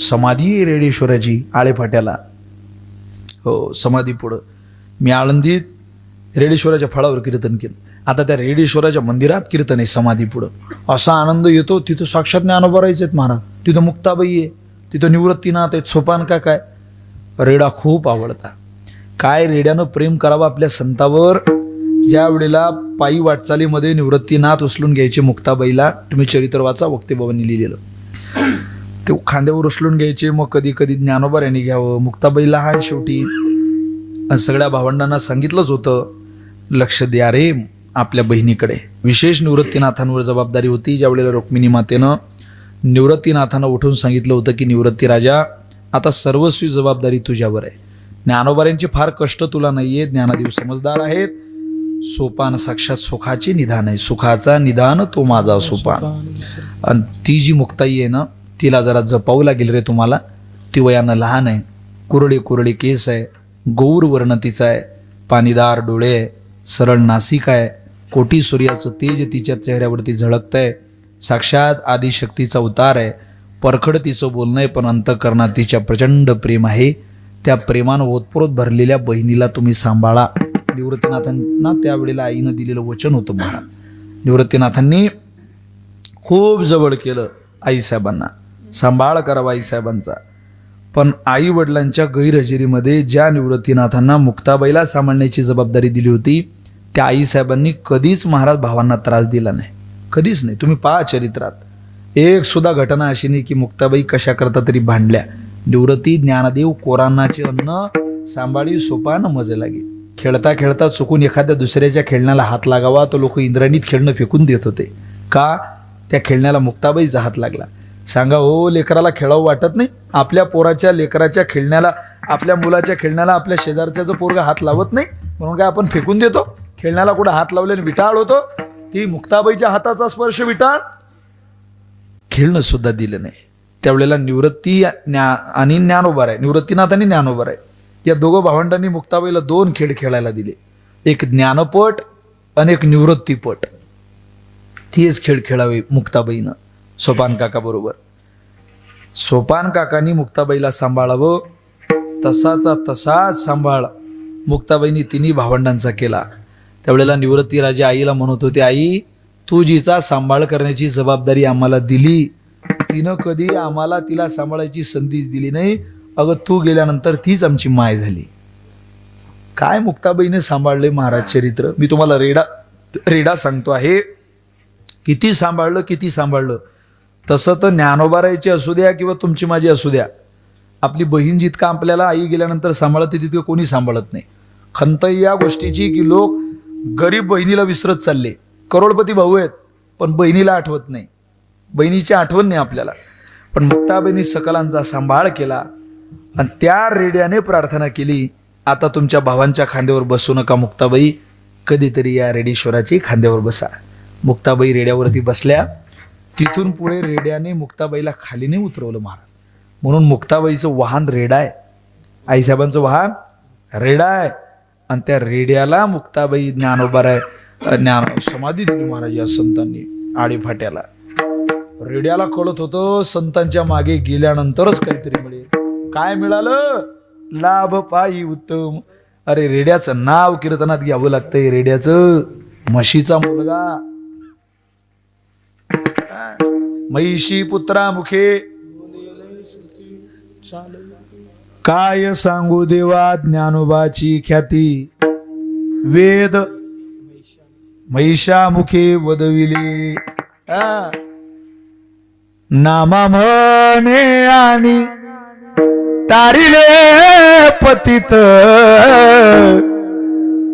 समाधी आहे रेडेश्वराची आळेफाट्याला. हो समाधी पुढं. मी आळंदीत रेडेश्वराच्या फळावर कीर्तन केलं. आता त्या रेडेश्वराच्या मंदिरात कीर्तन आहे समाधी पुढं. असा आनंद येतो. तिथं साक्षात ज्ञानोबा आहेत महाराज. तिथं मुक्ताबाई आहे, तिथं निवृत्तीनाथ आहेत, सोपान का काय. रेडा खूप आवडता. काय रेड्यानं प्रेम करावं आपल्या संतावर. ज्या वेळेला पायी वाटचालीमध्ये निवृत्तीनाथ उचलून घ्यायचे मुक्ताबाईला, तुम्ही चरित्र वाचा, वक्तेबाबांनी लिहिलेलं. ते खांद्यावर उचलून घ्यायचे, मग कधी कधी ज्ञानोबा यांनी घ्यावं. मुक्ताबाईला हा शेवटी सगळ्या भावंडांना सांगितलंच होतं लक्ष द्या रे आपल्या बहिणीकडे. विशेष निवृत्तीनाथांवर जबाबदारी होती. ज्या वेळेला रुक्मिणी मातेनं निवृत्तीनाथांना उठून सांगितलं होतं की निवृत्ती राजा आता सर्वस्वी जबाबदारी तुझ्यावर आहे. ज्ञानोबारांचे फार कष्ट तुला नाहीये. ज्ञानदेव समजदार आहेत. सोपान साक्षात सुखाचे निधान आहे. सुखाचा निधान तो माझा सोपान. आणि ती जी मुक्ताई आहे ना, तिला जरा जपावं लागेल रे तुम्हाला. ती वयानं लहान आहे, कुरळे कुरळे केस आहे, गौर वर्ण तिचा आहे, पाणीदार डोळे आहे, सरळ नासिक आहे, कोटी सूर्याचं तेज तिच्या चेहऱ्यावरती झळकतंय. साक्षात आदिशक्तीचा उतार आहे. परखड तिचं बोलणं आहे, पण अंतःकरणात तिच्या प्रचंड प्रेम आहे. त्या प्रेमानं ओतप्रोत भरलेल्या बहिणीला तुम्ही सांभाळा. निवृत्तीनाथांना त्यावेळेला आईनं दिलेलं वचन होतं महाराज. निवृत्तीनाथांनी खूप जवळ केलं आईसाहेबांना. सांभाळ करावा आईसाहेबांचा. पण आई वडिलांच्या गैरहजेरीमध्ये ज्या निवृत्तीनाथांना मुक्ताबाईला सांभाळण्याची जबाबदारी दिली होती, त्या आईसाहेबांनी कधीच महाराज भावांना त्रास दिला नाही. कधीच नाही. तुम्ही पहा चरित्रात एक सुद्धा घटना अशी नाही की मुक्ताबाई कशा करता तरी भांडल्या. निवृत्ती ज्ञानदेव कोरांनाचे अन्न सांभाळी सोपान मजे लागे. खेळता खेळता चुकून एखाद्या दुसऱ्याच्या खेळण्याला हात लागावा तर लोक इंद्राणीत खेळणं फेकून देत होते. का? त्या खेळण्याला मुक्ताबाईचा हात लागला. सांगा हो, लेकराला खेळावं वाटत नाही? आपल्या पोराच्या लेकराच्या खेळण्याला, आपल्या मुलाच्या खेळण्याला आपल्या शेजारच्याचं पोरगा हात लावत नाही म्हणून काय आपण फेकून देतो? खेळण्याला कुठं हात लावल्याने विटाळ होतो? ती मुक्ताबाईच्या हाताचा स्पर्श विटाळ. खेळणं सुद्धा दिलं नाही. त्यावेळेला निवृत्ती आणि ज्ञानोबा आहे, निवृत्तीनाथ आणि ज्ञानोबा आहे, या दोघं भावंडांनी मुक्ताबाईला 2 खेळ खेळायला दिले, एक ज्ञानपट आणि एक निवृत्तीपट. तीच खेळ खेळावे मुक्ताबाईनं सोपान काका बरोबर. सोपान काकांनी मुक्ताबाईला सांभाळावं, तसाचा तसाच सांभाळ मुक्ताबाईंनी तिन्ही भावंडांचा केला. त्यावेळेला निवृत्ती राजे आईला म्हणत होते, आई तू जिचा सांभाळ करण्याची जबाबदारी आम्हाला दिली, तिनं कधी आम्हाला तिला सांभाळायची संधीच दिली नाही. अगं तू गेल्यानंतर तीच आमची माय झाली. काय मुक्ताबाईने सांभाळले महाराज चरित्र. मी तुम्हाला रेडा सांगतो आहे. किती सांभाळलं. तसं तर ज्ञानोबारायची असू द्या किंवा तुमची माझी असू द्या, आपली बहीण जितका आपल्याला आई गेल्यानंतर सांभाळते तितकं कोणी सांभाळत नाही. खंत या गोष्टीची की लोक गरीब बहिणीला विसरत चालले. करोडपती भाऊ आहेत पण बहिणीला आठवत नाही, बहिणीची आठवण नाही आपल्याला. पण मुक्ताबाईंनी सकलांचा सांभाळ केला आणि त्या रेड्याने प्रार्थना केली, आता तुमच्या भावांच्या खांद्यावर बसू नका मुक्ताबाई, कधीतरी या रेडेश्वराची खांद्यावर बसा. मुक्ताबाई रेड्यावरती बसल्या. तिथून पुढे रेड्याने मुक्ताबाईला खाली नाही उतरवलं महाराज. म्हणून मुक्ताबाईचं वाहन रेडा आहे, आईसाहेबांचं वाहन रेडा आहे. आणि त्या रेड्याला मुक्ताबाई ज्ञानोबाराय समाधी दिली महाराज या संतांनी आडीफाट्याला. रेड्याला कळत होतं संतांच्या मागे गेल्यानंतरच काहीतरी मिळेल. काय मिळालं? लाभ पायी उत्तम. अरे रेड्याचं नाव कीर्तनात घ्यावं लागतंय. रेड्याचं म्हशीचा मुलगा, महिषी पुत्रा मुखे काय सांगू देवा ज्ञानोबाची ख्याती. वेद महिषामुखे वदविले, नामा म्हणे आणि तारिले पतित.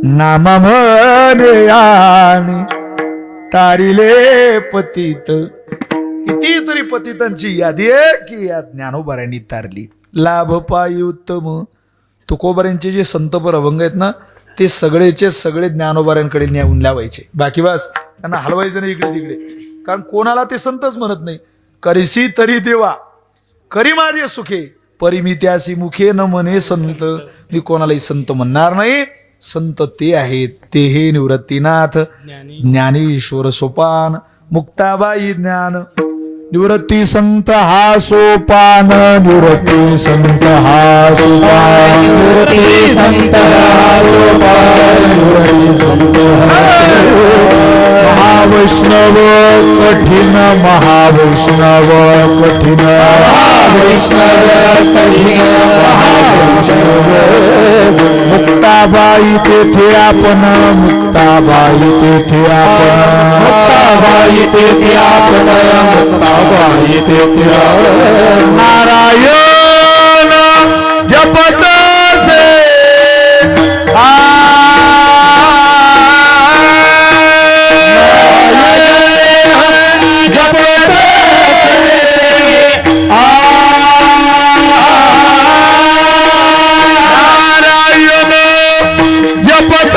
नामा म्हणे आणि तारिले पतित. कितीतरी पतितांची यादी आहे की या ज्ञानोबाऱ्यांनी तारली. लाभ पायी उत्तम. तुकोबाऱ्यांचे जे संतपर अभंग आहेत ना, ते सगळेचे सगळे ज्ञानोबाऱ्यांकडे नेऊन लावायचे. बाकी बस त्यांना हलवायचं नाही इकडे तिकडे, कारण कोणाला ते संतच म्हणत नाही. करीसी तरी देवा करी माझे सुखे, परी मी त्यासी मुखे न म्हणे संत. मी कोणालाही संत म्हणणार नाही. संत ते आहेत, ते हे निवृत्तीनाथ ज्ञानेश्वर सोपान मुक्ताबाई ज्ञान. निवृत्ती संत हा सोपान, निवृत्ती संत हा सोपान, निवृत्ती संत हा सोपान, निवृत्ती संत महावैष्णव कठीण, महावैष्णव कठीण, महावैष्णव कठीण, महावैष्णव. मुक्ताबाई तेथे आपण, मुक्ताबाई तेथे आपण, मुक्ताबाई तेथे आपण, मुक्ताबाई तेथे नारायण जपत से जपत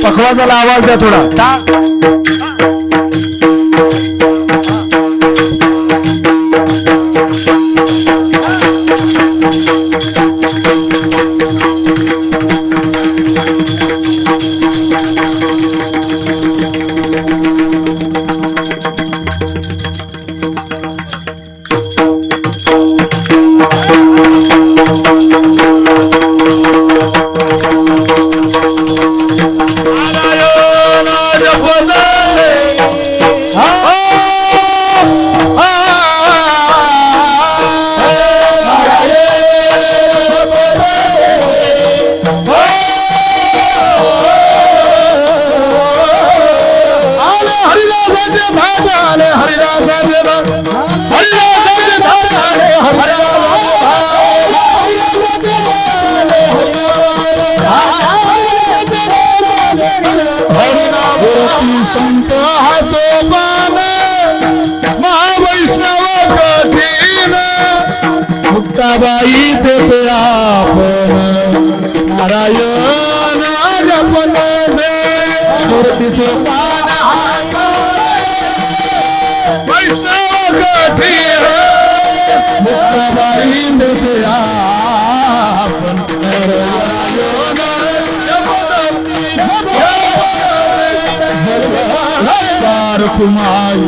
पखवाजाला आवाज द्या थोडा. नारायण जपत मूर्ती सोपान वैष्णव कठी मुक्ताबाई मुक्या आपण कुमारी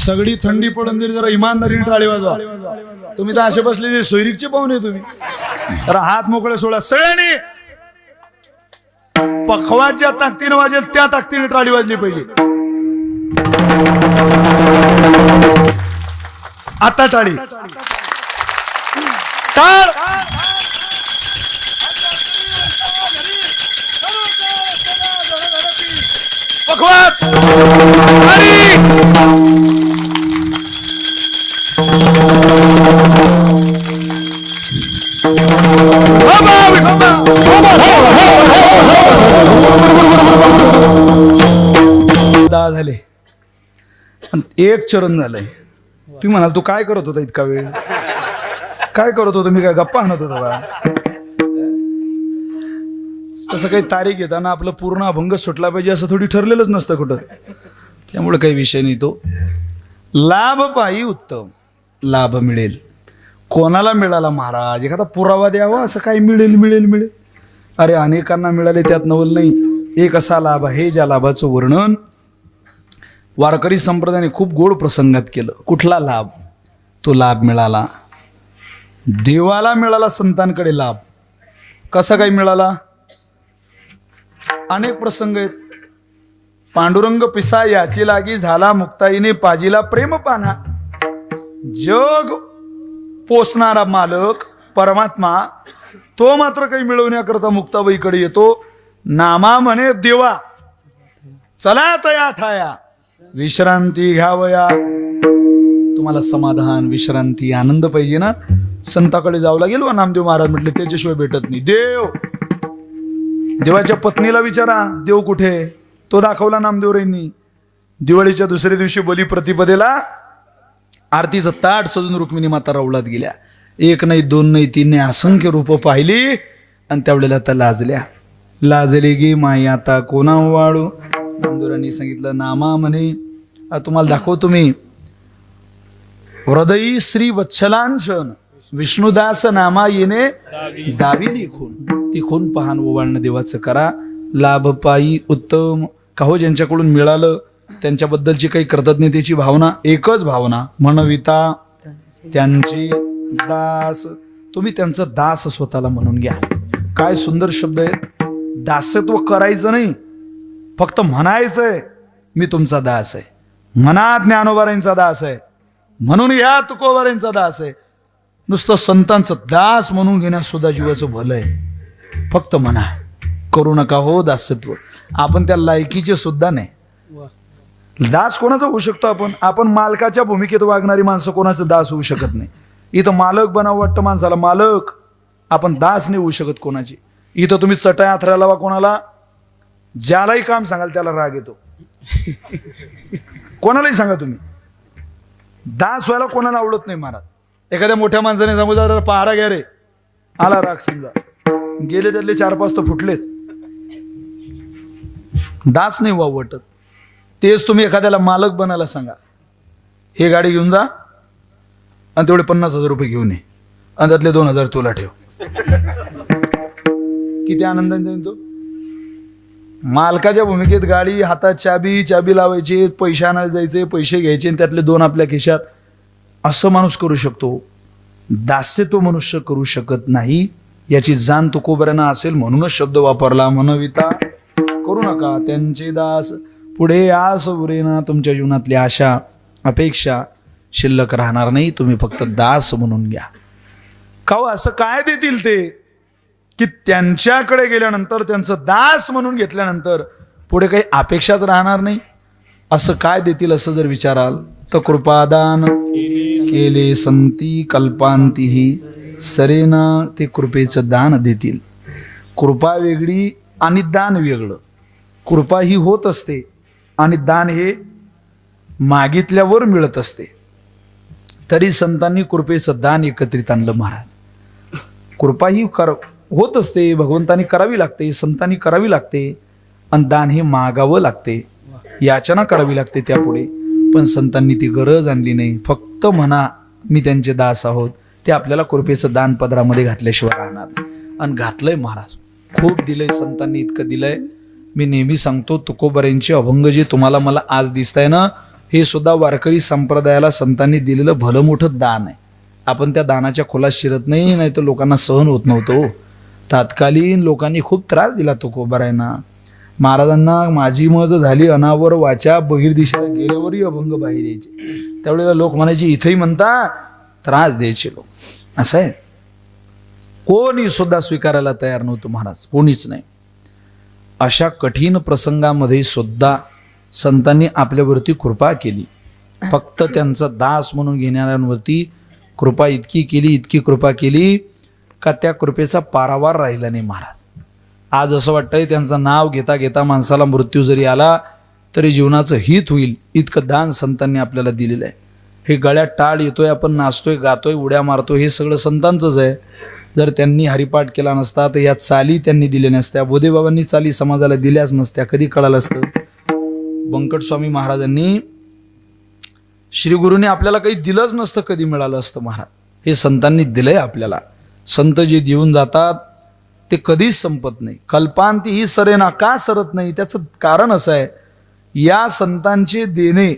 सगळी थंडी पडून तरी जरा इमानदारीने टाळी वाजवा. तुम्ही तर असे बसले जे सोयरीकचे पाहुणे तुम्ही. तर हात मोकळे सोडा सगळ्यांनी. पखवात ज्या ताकदीने वाजेल त्या ताकदीने टाळी वाजली पाहिजे. आता टाळी टाळ. पखवात दहा झाले. एक चरण झालंय. तुम्ही म्हणाल तू काय करत होता इतका वेळ? काय करत होतो मी? काय गप्पा आणत होतो बा? तसं काही तारीख येताना आपलं पूर्ण अभंग सुटला पाहिजे असं थोडी ठरलेलंच नसतं कुठं. त्यामुळे काही विषय नाही तो. लाभ पायी उत्तम लाभ मिळेल. कोणाला मिळाला महाराज? एखादा पुरावा द्यावा. असं काय मिळेल मिळेल मिळेल? अरे अनेकांना मिळाले त्यात नवल नाही. एक असा लाभ आहे ज्या लाभाचं वर्णन वारकरी संप्रदायाने खूप गोड प्रसंगात केलं. कुठला लाभ? तो लाभ मिळाला देवाला मिळाला. संतांकडे लाभ कसा काय मिळाला? अनेक प्रसंग आहेत. पांडुरंग पिसा याची लागी झाला मुक्ताईने पाजीला प्रेम पाना. जग पोसणारा मालक परमात्मा तो मात्र काही मिळवण्याकरता मुक्ताबाईकडे येतो. नामा म्हणे देवा चला तया ठाया विश्रांती घ्यावया. तुम्हाला समाधान विश्रांती आनंद पाहिजे ना. संताकडे जावं लागेल. व नामदेव महाराज म्हटले त्याच्याशिवाय भेटत नाही. देवाच्या पत्नीला विचारा देव कुठे? तो दाखवला नामदेवरांनी. दिवाळीच्या दुसऱ्या दिवशी बलिप्रतिपदेला आरतीचं ताट सजून रुक्मिणी माता रवळात गेल्या. एक नाही दोन नाही तीन नाही असंख्य रूप पाहिली आणि त्यावेळेला त्या लाजल्या. लाजले गे माई आता कोणा वाळू. नामदेवरांनी सांगितलं नामा म्हणे तुम्हाला दाखवतो मी. हृदयी श्री वत्सलांशन विष्णुदास नामा येणे दावी लिखून ती खून पहान ओवाळणं देवाचं करा. लाभ पायी उत्तम. का हो ज्यांच्याकडून मिळालं त्यांच्याबद्दलची काही कृतज्ञतेची भावना. एकच भावना म्हणविता त्यांची दास. तुम्ही त्यांचं दास स्वतःला म्हणून घ्या. काय सुंदर शब्द आहेत. दासत्व करायचं नाही फक्त म्हणायचंय मी तुमचा दास आहे. म्हणा ज्ञानोबारांचा दास आहे म्हणून या तुकोबारांचा दास आहे. नुसतं संतांचं दास म्हणून घेण्यास सुद्धा जीवाचं भलं आहे. फक्त म्हणा. करू नका हो दासत्व. आपण त्या लायकीचे सुद्धा नाही. दास कोणाचा होऊ शकतो आपण? आपण मालकाच्या भूमिकेत वागणारी माणसं कोणाचं दास होऊ शकत नाही. इथं मालक बनावं वाटतं माणसाला मालक. आपण दास नाही होऊ शकत कोणाची. इथं तुम्ही चटाई आथरायला वा कोणाला ज्यालाही काम सांगाल त्याला राग येतो. कोणालाही सांगा तुम्ही, दास व्हायला कोणाला आवडत नाही महाराज. एखाद्या मोठ्या माणसाने सांगू जरा पहारा घ्या रे, आला राग समजा, गेले त्यातले 4-5 तर फुटलेच. दास नाही वाटत. तेच तुम्ही एखाद्याला मालक बनायला सांगा, हे गाडी घेऊन जा आणि तेवढे 50,000 रुपये घेऊन ये आणि त्यातले 2,000 तुला ठेव. किती आनंदाने जाईल तो. मालकाच्या भूमिकेत गाडी हातात चाबी लावायची, पैसे आणायला जायचे, पैसे घ्यायचे आणि त्यातले 2 आपल्या खिशात, असं माणूस करू शकतो. दास्य तो मनुष्य करू शकत नाही. याची जाण तुकोबऱ्यानं असेल म्हणूनच शब्द वापरला, मनविता करू नका त्यांचे दास. पुढे आस उरेना, तुमच्या जीवनातली आशा अपेक्षा शिल्लक राहणार नाही. तुम्ही फक्त दास म्हणून घ्या. का हो, असं काय देतील ते की त्यांच्याकडे गेल्यानंतर, त्यांचं दास म्हणून घेतल्यानंतर पुढे काही अपेक्षाच राहणार नाही. असं काय देतील असं जर विचाराल तर, कृपादान केले संती कल्पांतीही सरेना, ते कृपेचं दान देतील. कृपा वेगळी आणि दान वेगळं. कृपा ही होत असते आणि दान हे मागितल्यावर मिळत असते. तरी संतांनी कृपेचं दान एकत्रित आणलं महाराज. कृपा ही होत असते, भगवंतानी करावी लागते, संतांनी करावी लागते, आणि दान हे मागावं लागते, याचना करावी लागते त्यापुढे. पण संतांनी ती गरज आणली नाही. फक्त म्हणा मी त्यांचे दास आहोत, ते आपल्याला कृपेचं दान पदरामध्ये घातल्याशिवाय राहणार. आणि घातलंय महाराज, खूप दिलंय संतांनी, इतकं दिलंय. मी नेहमी सांगतो, तुकोबऱ्यांचे अभंग जे तुम्हाला मला आज दिसताय ना, हे सुद्धा वारकरी संप्रदायाला संतांनी दिलेलं भलं मोठं दान आहे. आपण त्या दानाच्या खोलात शिरत नाही तर लोकांना सहन होत नव्हतं. तात्कालीन लोकांनी खूप त्रास दिला तुकोबऱ्यांना. महाराजांना माझी मज झाली अनावर वाचा, बहिर्दिशेला गेल्यावरही अभंग बाहेर यायचे. त्यावेळेला लोक म्हणायचे, इथेही म्हणता, त्रास द्यायचे लोक. असं आहे, कोणी सुद्धा स्वीकारायला तयार नव्हतं महाराज, कोणीच नाही. अशा कठीण प्रसंगामध्ये सुद्धा संतांनी आपल्यावरती कृपा केली. फक्त त्यांचा दास म्हणून घेणाऱ्यांवरती कृपा इतकी कृपा केली का त्या कृपेचा पारावार राहिला नाही महाराज. आज असं वाटतंय त्यांचं नाव घेता घेता माणसाला मृत्यू जरी आला तरी जीवनाचं हित होईल, इतकं दान संतांनी आपल्याला दिलेलं आहे. हे गळ्यात टाळ येतोय, आपण नाचतोय, गातोय, उड्या मारतोय, हे सगळं संतांचंच आहे. जर त्यांनी हरिपाठ केला नसता तर या चाली त्यांनी दिल्या नसत्या, बोधेबाबांनी चाली समाजाला दिल्याच नसत्या, कधी कळालं असतं. बंकट स्वामी महाराजांनी, श्री गुरुने आपल्याला काही दिलंच नसतं, कधी मिळालं असतं महाराज. हे संतांनी दिलंय आपल्याला. संत जे देऊन जातात ते कधीच संपत नाही. कल्पांती ही सरेना, का सरत नाही त्याचं कारण असं आहे, या संतांचे देणे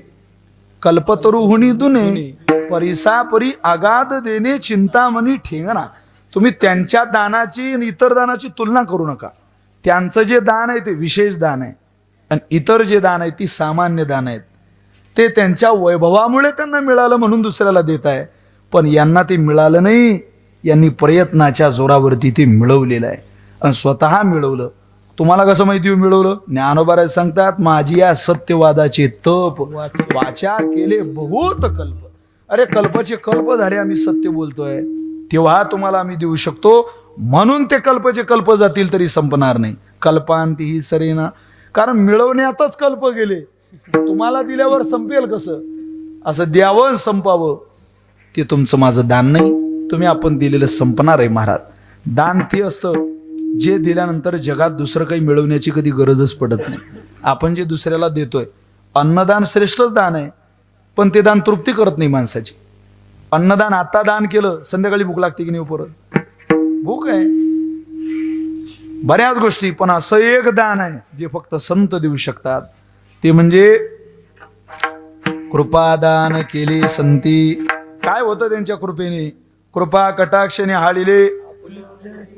कल्पतरुहुनी दुने, परिसा परी आगाध देणे चिंतामणी ठेंगणा. तुम्ही त्यांच्या दानाची आणि इतर दानाची तुलना करू नका. त्यांचं जे दान आहे ते विशेष दान आहे आणि इतर जे दान आहे ती सामान्य दान आहेत. ते त्यांच्या वैभवामुळे त्यांना मिळालं म्हणून दुसऱ्याला देत आहे, पण यांना ते मिळालं नाही. यांनी प्रयत्नाच्या जोरावरती ते मिळवलेलं आहे आणि स्वतः मिळवलं. तुम्हाला कसं माहिती मिळवलं? ज्ञानोबा सांगतात, माझी या सत्यवादाचे तप वाचा केले बहुत कल्प. अरे कल्पाचे कल्प झाले, आम्ही सत्य बोलतोय तेव्हा तुम्हाला आम्ही देऊ शकतो. म्हणून ते कल्पचे कल्प जातील तरी संपणार नाही. कल्पांती ही सरेना, कारण मिळवण्यातच कल्प गेले. तुम्हाला दिल्यावर संपेल कसं? असं द्यावं संपावं, ते तुमचं माझं दान नाही. तुम्ही आपण दिलेलं संपणार आहे महाराज. दान ते असतं जे दिल्यानंतर जगात दुसरं काही मिळवण्याची कधी गरजच पडत नाही. आपण जे दुसऱ्याला देतोय, अन्नदान श्रेष्ठच दान आहे, पण ते दान तृप्ती करत नाही माणसाची. अन्नदान आता दान केलं, संध्याकाळी भूक लागते की नाही परत? भूक आहे, बऱ्याच गोष्टी. पण असं एक दान आहे जे फक्त संत देऊ शकतात, ते म्हणजे कृपादान केले संती. काय होतं त्यांच्या कृपेने? कृपा कटाक्षाने हाळिले,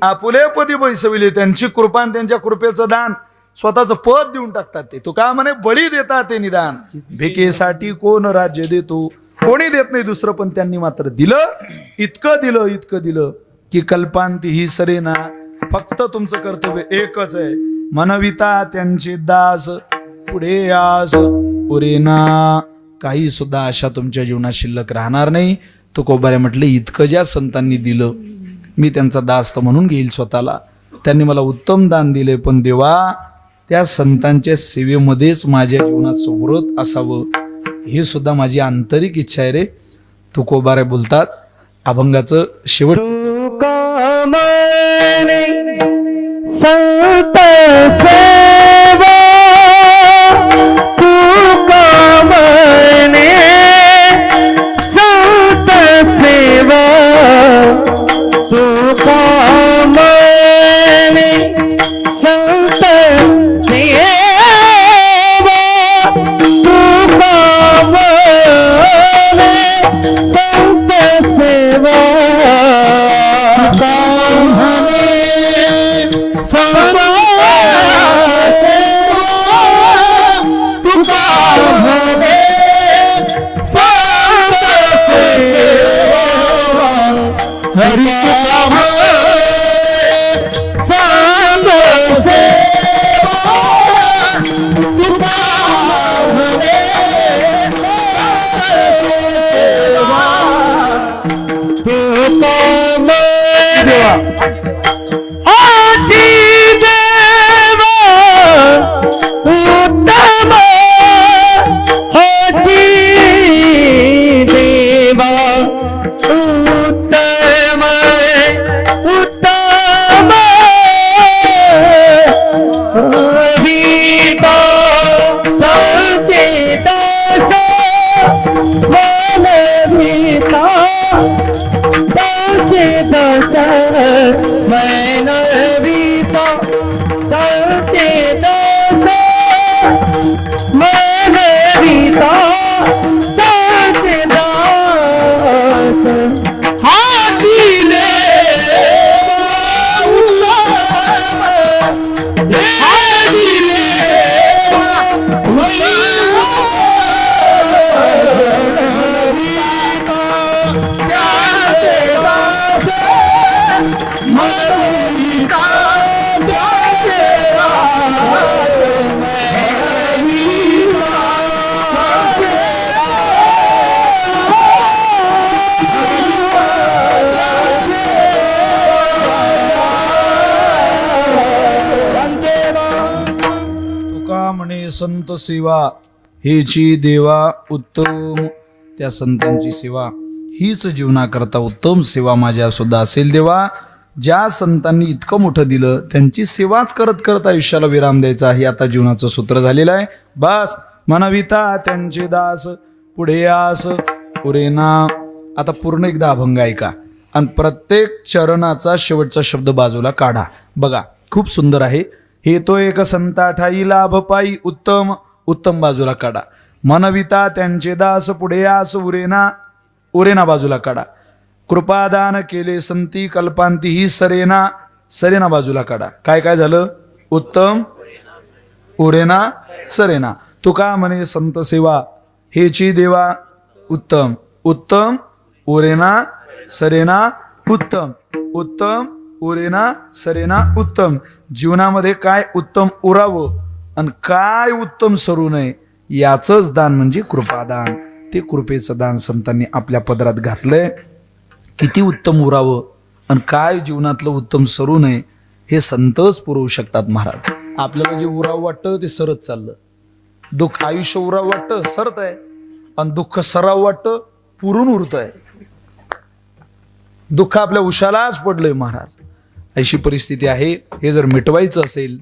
आपुले पदी बैसविले. त्यांची कृपा आणि त्यांच्या कृपेचं दान स्वतःचं पद देऊन टाकतात. ते तो का म्हणे, बळी देतात ते निदान. भिकेसाठी कोण राज्य देतो? कोणी देत नाही दुसरं, पण त्यांनी मात्र दिलं. इतकं दिलं की कल्पांती ही सरेना. फक्त तुमचं कर्तव्य एकच आहे, मनविता त्यांचे दास, पुढे आस उरेना. काही सुद्धा आशा तुमच्या जीवनात शिल्लक राहणार नाही. तुकोबारे म्हटले, इतकं ज्या संतांनी दिलं मी त्यांचा दास म्हणून घेईल स्वतःला. त्यांनी मला उत्तम दान दिले, पण देवा त्या संतांच्या सेवेमध्येच माझ्या जीवनाचं व्रत असावं, ही सुद्धा माझी आंतरिक इच्छा आहे रे. तुकोबारे बोलतात अभंगाचं शेवट. संत सेवा तू कामने संत सेवा तू कामने संत सेवा तू कामने संत सेवा संत सेवा हेची देवा उत्तम. त्या संतांची सेवा हीच जीवनाकरता उत्तम सेवा माझ्या सुद्धा असेल देवा. ज्या संतांनी इतकं मोठं दिलं त्यांची सेवाच करत करत आयुष्याला विराम द्यायचा, हे आता जीवनाचं सूत्र झालेलं आहे. बस म्हणविता त्यांचे दास पुढे आस उरेना. आता पूर्ण एकदा अभंग ऐका आणि प्रत्येक चरणाचा शेवटचा शब्द बाजूला काढा. बघा खूप सुंदर आहे हे. तो एक संता ठाई लाभ पायी उत्तम. उत्तम बाजूला काढा. मनविता त्यांचे दास पुढे आस उरेना. उरेना बाजूला काढा. कृपादान केले संती कल्पांती ही सरेना. सरेना बाजूला काढा. काय काय झालं? उत्तम उरेना सरेना. तुका म्हणे संत सेवा हेची देवा उत्तम. उत्तम उरेना सरेना उत्तम. उत्तम उरेना सरेना उत्तम. जीवनामध्ये काय उत्तम उरावं आणि काय उत्तम सरू नये याचंच दान म्हणजे कृपादान. ते कृपेचं दान संतांनी आपल्या पदरात घातलंय. किती उत्तम उरावं आणि काय जीवनातलं उत्तम सरू नये हे संतच पुरवू शकतात महाराज. आपल्याला जे उराव वाटतं ते सरत चाललं. दुःख आयुष्य उराव वाटतं सरत आहे आणि दुःख सराव वाटतं पुरून उरत आहे. दुःख आपल्या उशालाच पडलंय महाराज. अशी परिस्थिती आहे. हे जर मिटवायचं असेल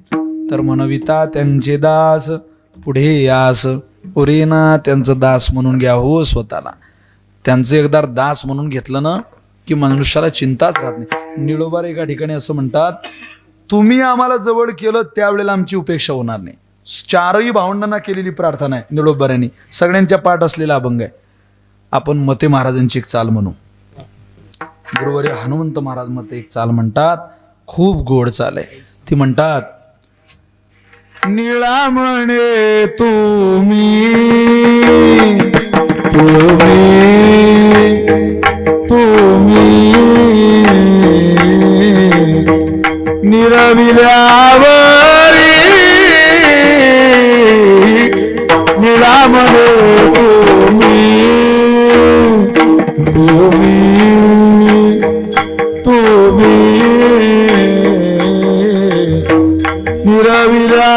तर म्हणविता त्यांचे दास पुढे यास उरेना. त्यांचं दास म्हणून घ्या हो स्वतःला. त्यांचं एकदा दास म्हणून घेतलं ना की मनुष्याला चिंताच राहत नाही. निळोबार एका ठिकाणी असं म्हणतात, तुम्ही आम्हाला जवळ केलं त्यावेळेला आमची उपेक्षा होणार नाही. चारही भावंडांना केलेली प्रार्थना आहे निळोबाऱ्यांनी. सगळ्यांच्या पाठ असलेला अभंग आहे. आपण मते महाराजांची एक चाल म्हणू. गुरुवर्य हनुमंत महाराज मते एक चाल म्हणतात, खूप गोड चाल आहे. ती म्हणतात, निळा म्हणे तुम्ही निरविल्यावरी निळा म्हणे तुम्ही निरविल्या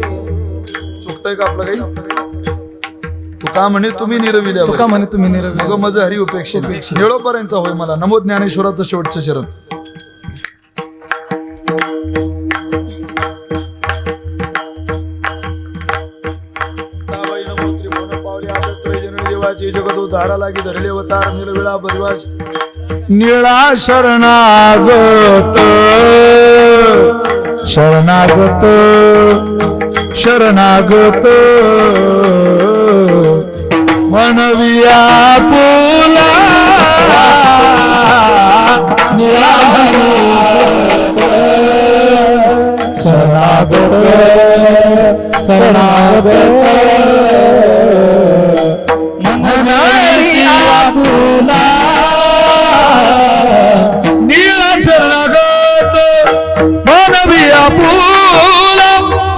चुकतंय का आपलं काही? तुका म्हणे तुम्ही निरविल्या तुका म्हणे तुम्ही निरवले मग मज हरी उपेक्षा निळोपर्यंत होय मला नमो ज्ञानेश्वराचं शेवटचं चरण. देवाचे जगत उद्धारा लागी धरले अवतार निरविळा परिवार निळा शरणागत शरणागत शरणागत मनविया पुला निळा शरणागत शरणागत मनविया पुला नीला शरणागत मानविया पुला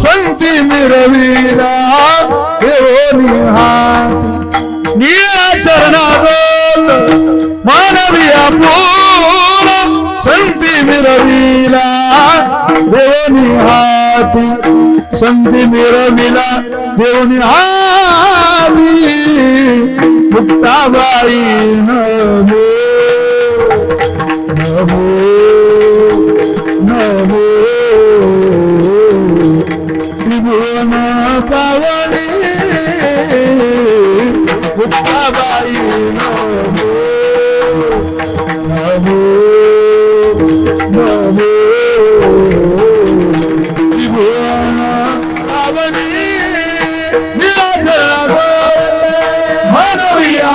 संती मिरविला नीला शरणागत मानविया पुला संती मिरविला देवनी हाती संती मिरविला देवनी हाती मुक्ताबाई नमो नमो नमो त्रिभुवन पावनी मुक्ताबाई नमो नमो नमो त्रिभुवन पावनी निराजनागो मानविया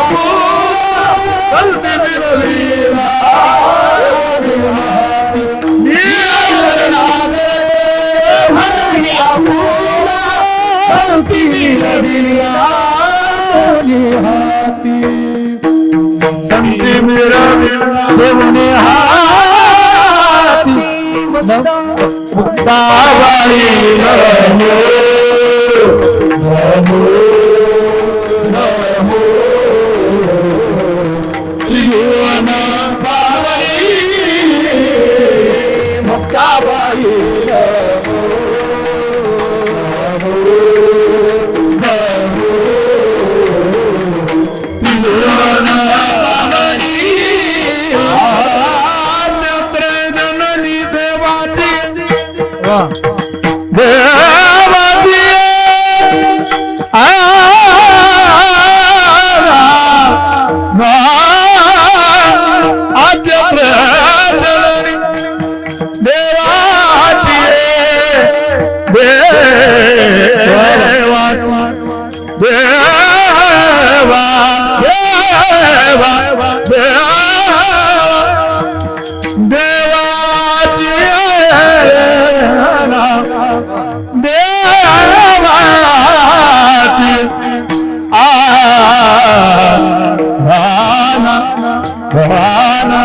कल्पे मिरविला संती मेरा देवने हाती मुक्ताबाई नमो नमो नमो त्रिभुवन पावनी मुक्ताबाई नमो नमो त्रिभुवन पावनी आद्यत्र जननी देवाची देवाची आद्यत्र जननी देवाची देवा देवा देवा देवाची देवाची भाना भाना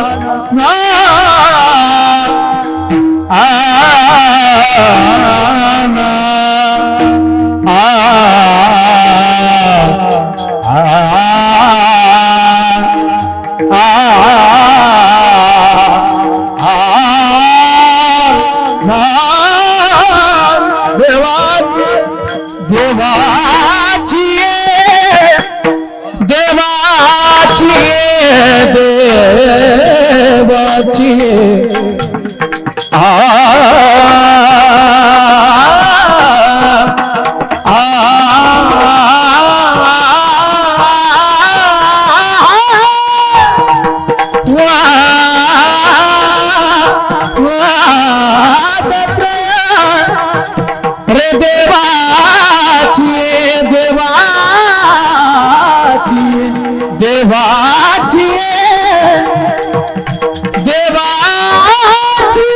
देवाची देवाची देवाची रे देवाची देवाची देवाची देवाची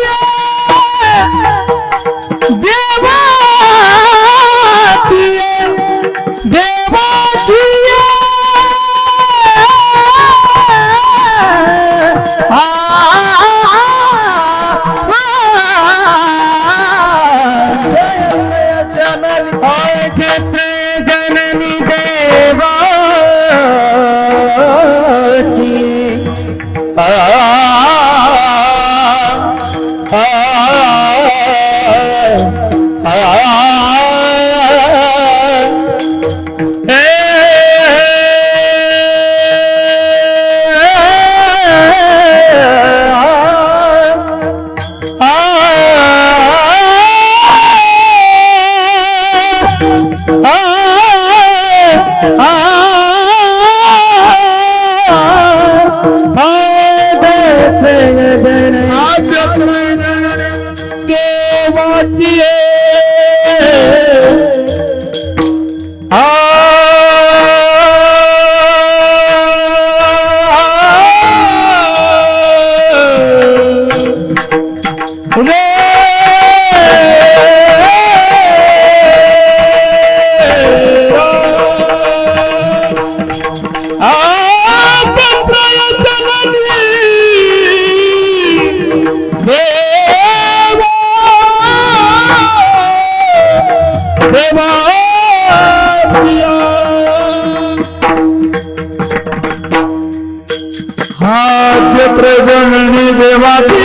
जननी देवाची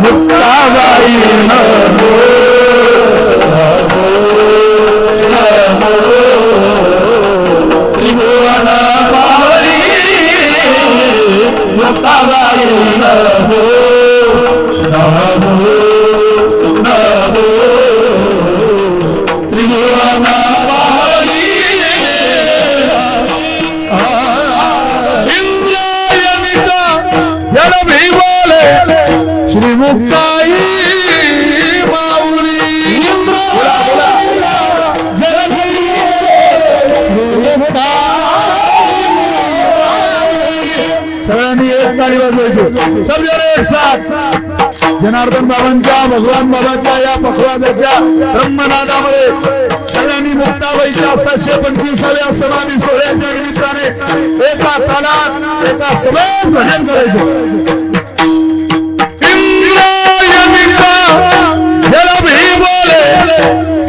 मुक्ताबाई त्रिभुवन पावरी मुक्ताबाई त्रिभुवन श्री मुक्ताई माऊली सगळ्यांनी एक ताली वाजवायची सब जण एक साथ जनार्दन बाबांच्या भगवान बाबांच्या या पखवाजाच्या ब्रह्मनादामध्ये सगळ्यांनी मुक्ताबाईच्या 725व्या समाधी सोहळ्याच्या निमित्ताने एका तालात एका समेत भजन करायचं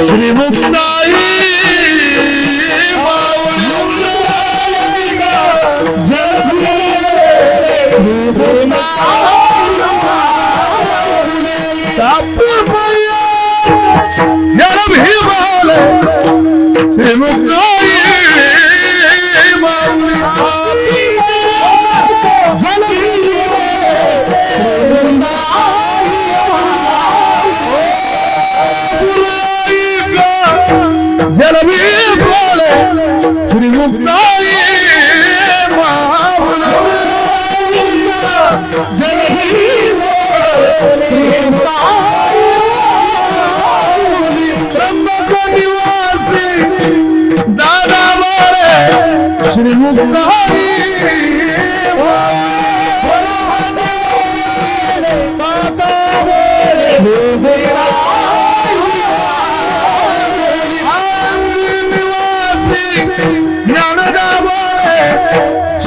श्री मुक्ताई श्री मुक्ताई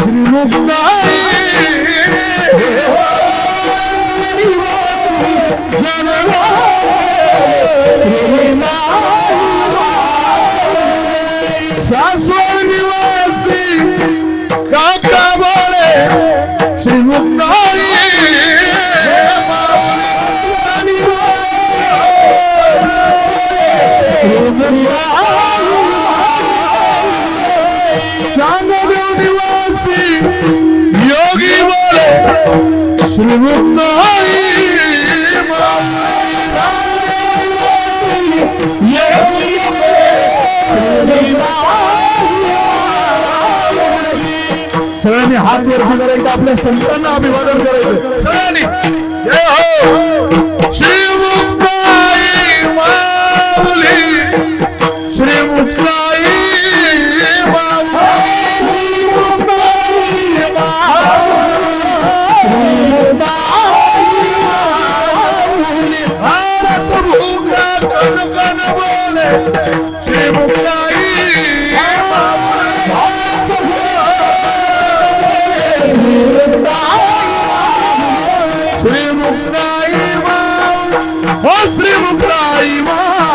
श्री मुक्ताई सासवड निवासी काका बोले श्री मुक्ताई चांगदेव निवासी योगी बोले श्री मुक्ताई सगळ्यांनी हात वरती करायचं आपल्या संतांना अभिवादन करायचं सगळ्यांनी जय हो श्री मुक्ताई माऊली श्री मुक्ताई भारत भूखा कन कन बोले श्री मुक्ताई श्री मुक्ताई माँ, ओ श्री मुक्ताई माँ।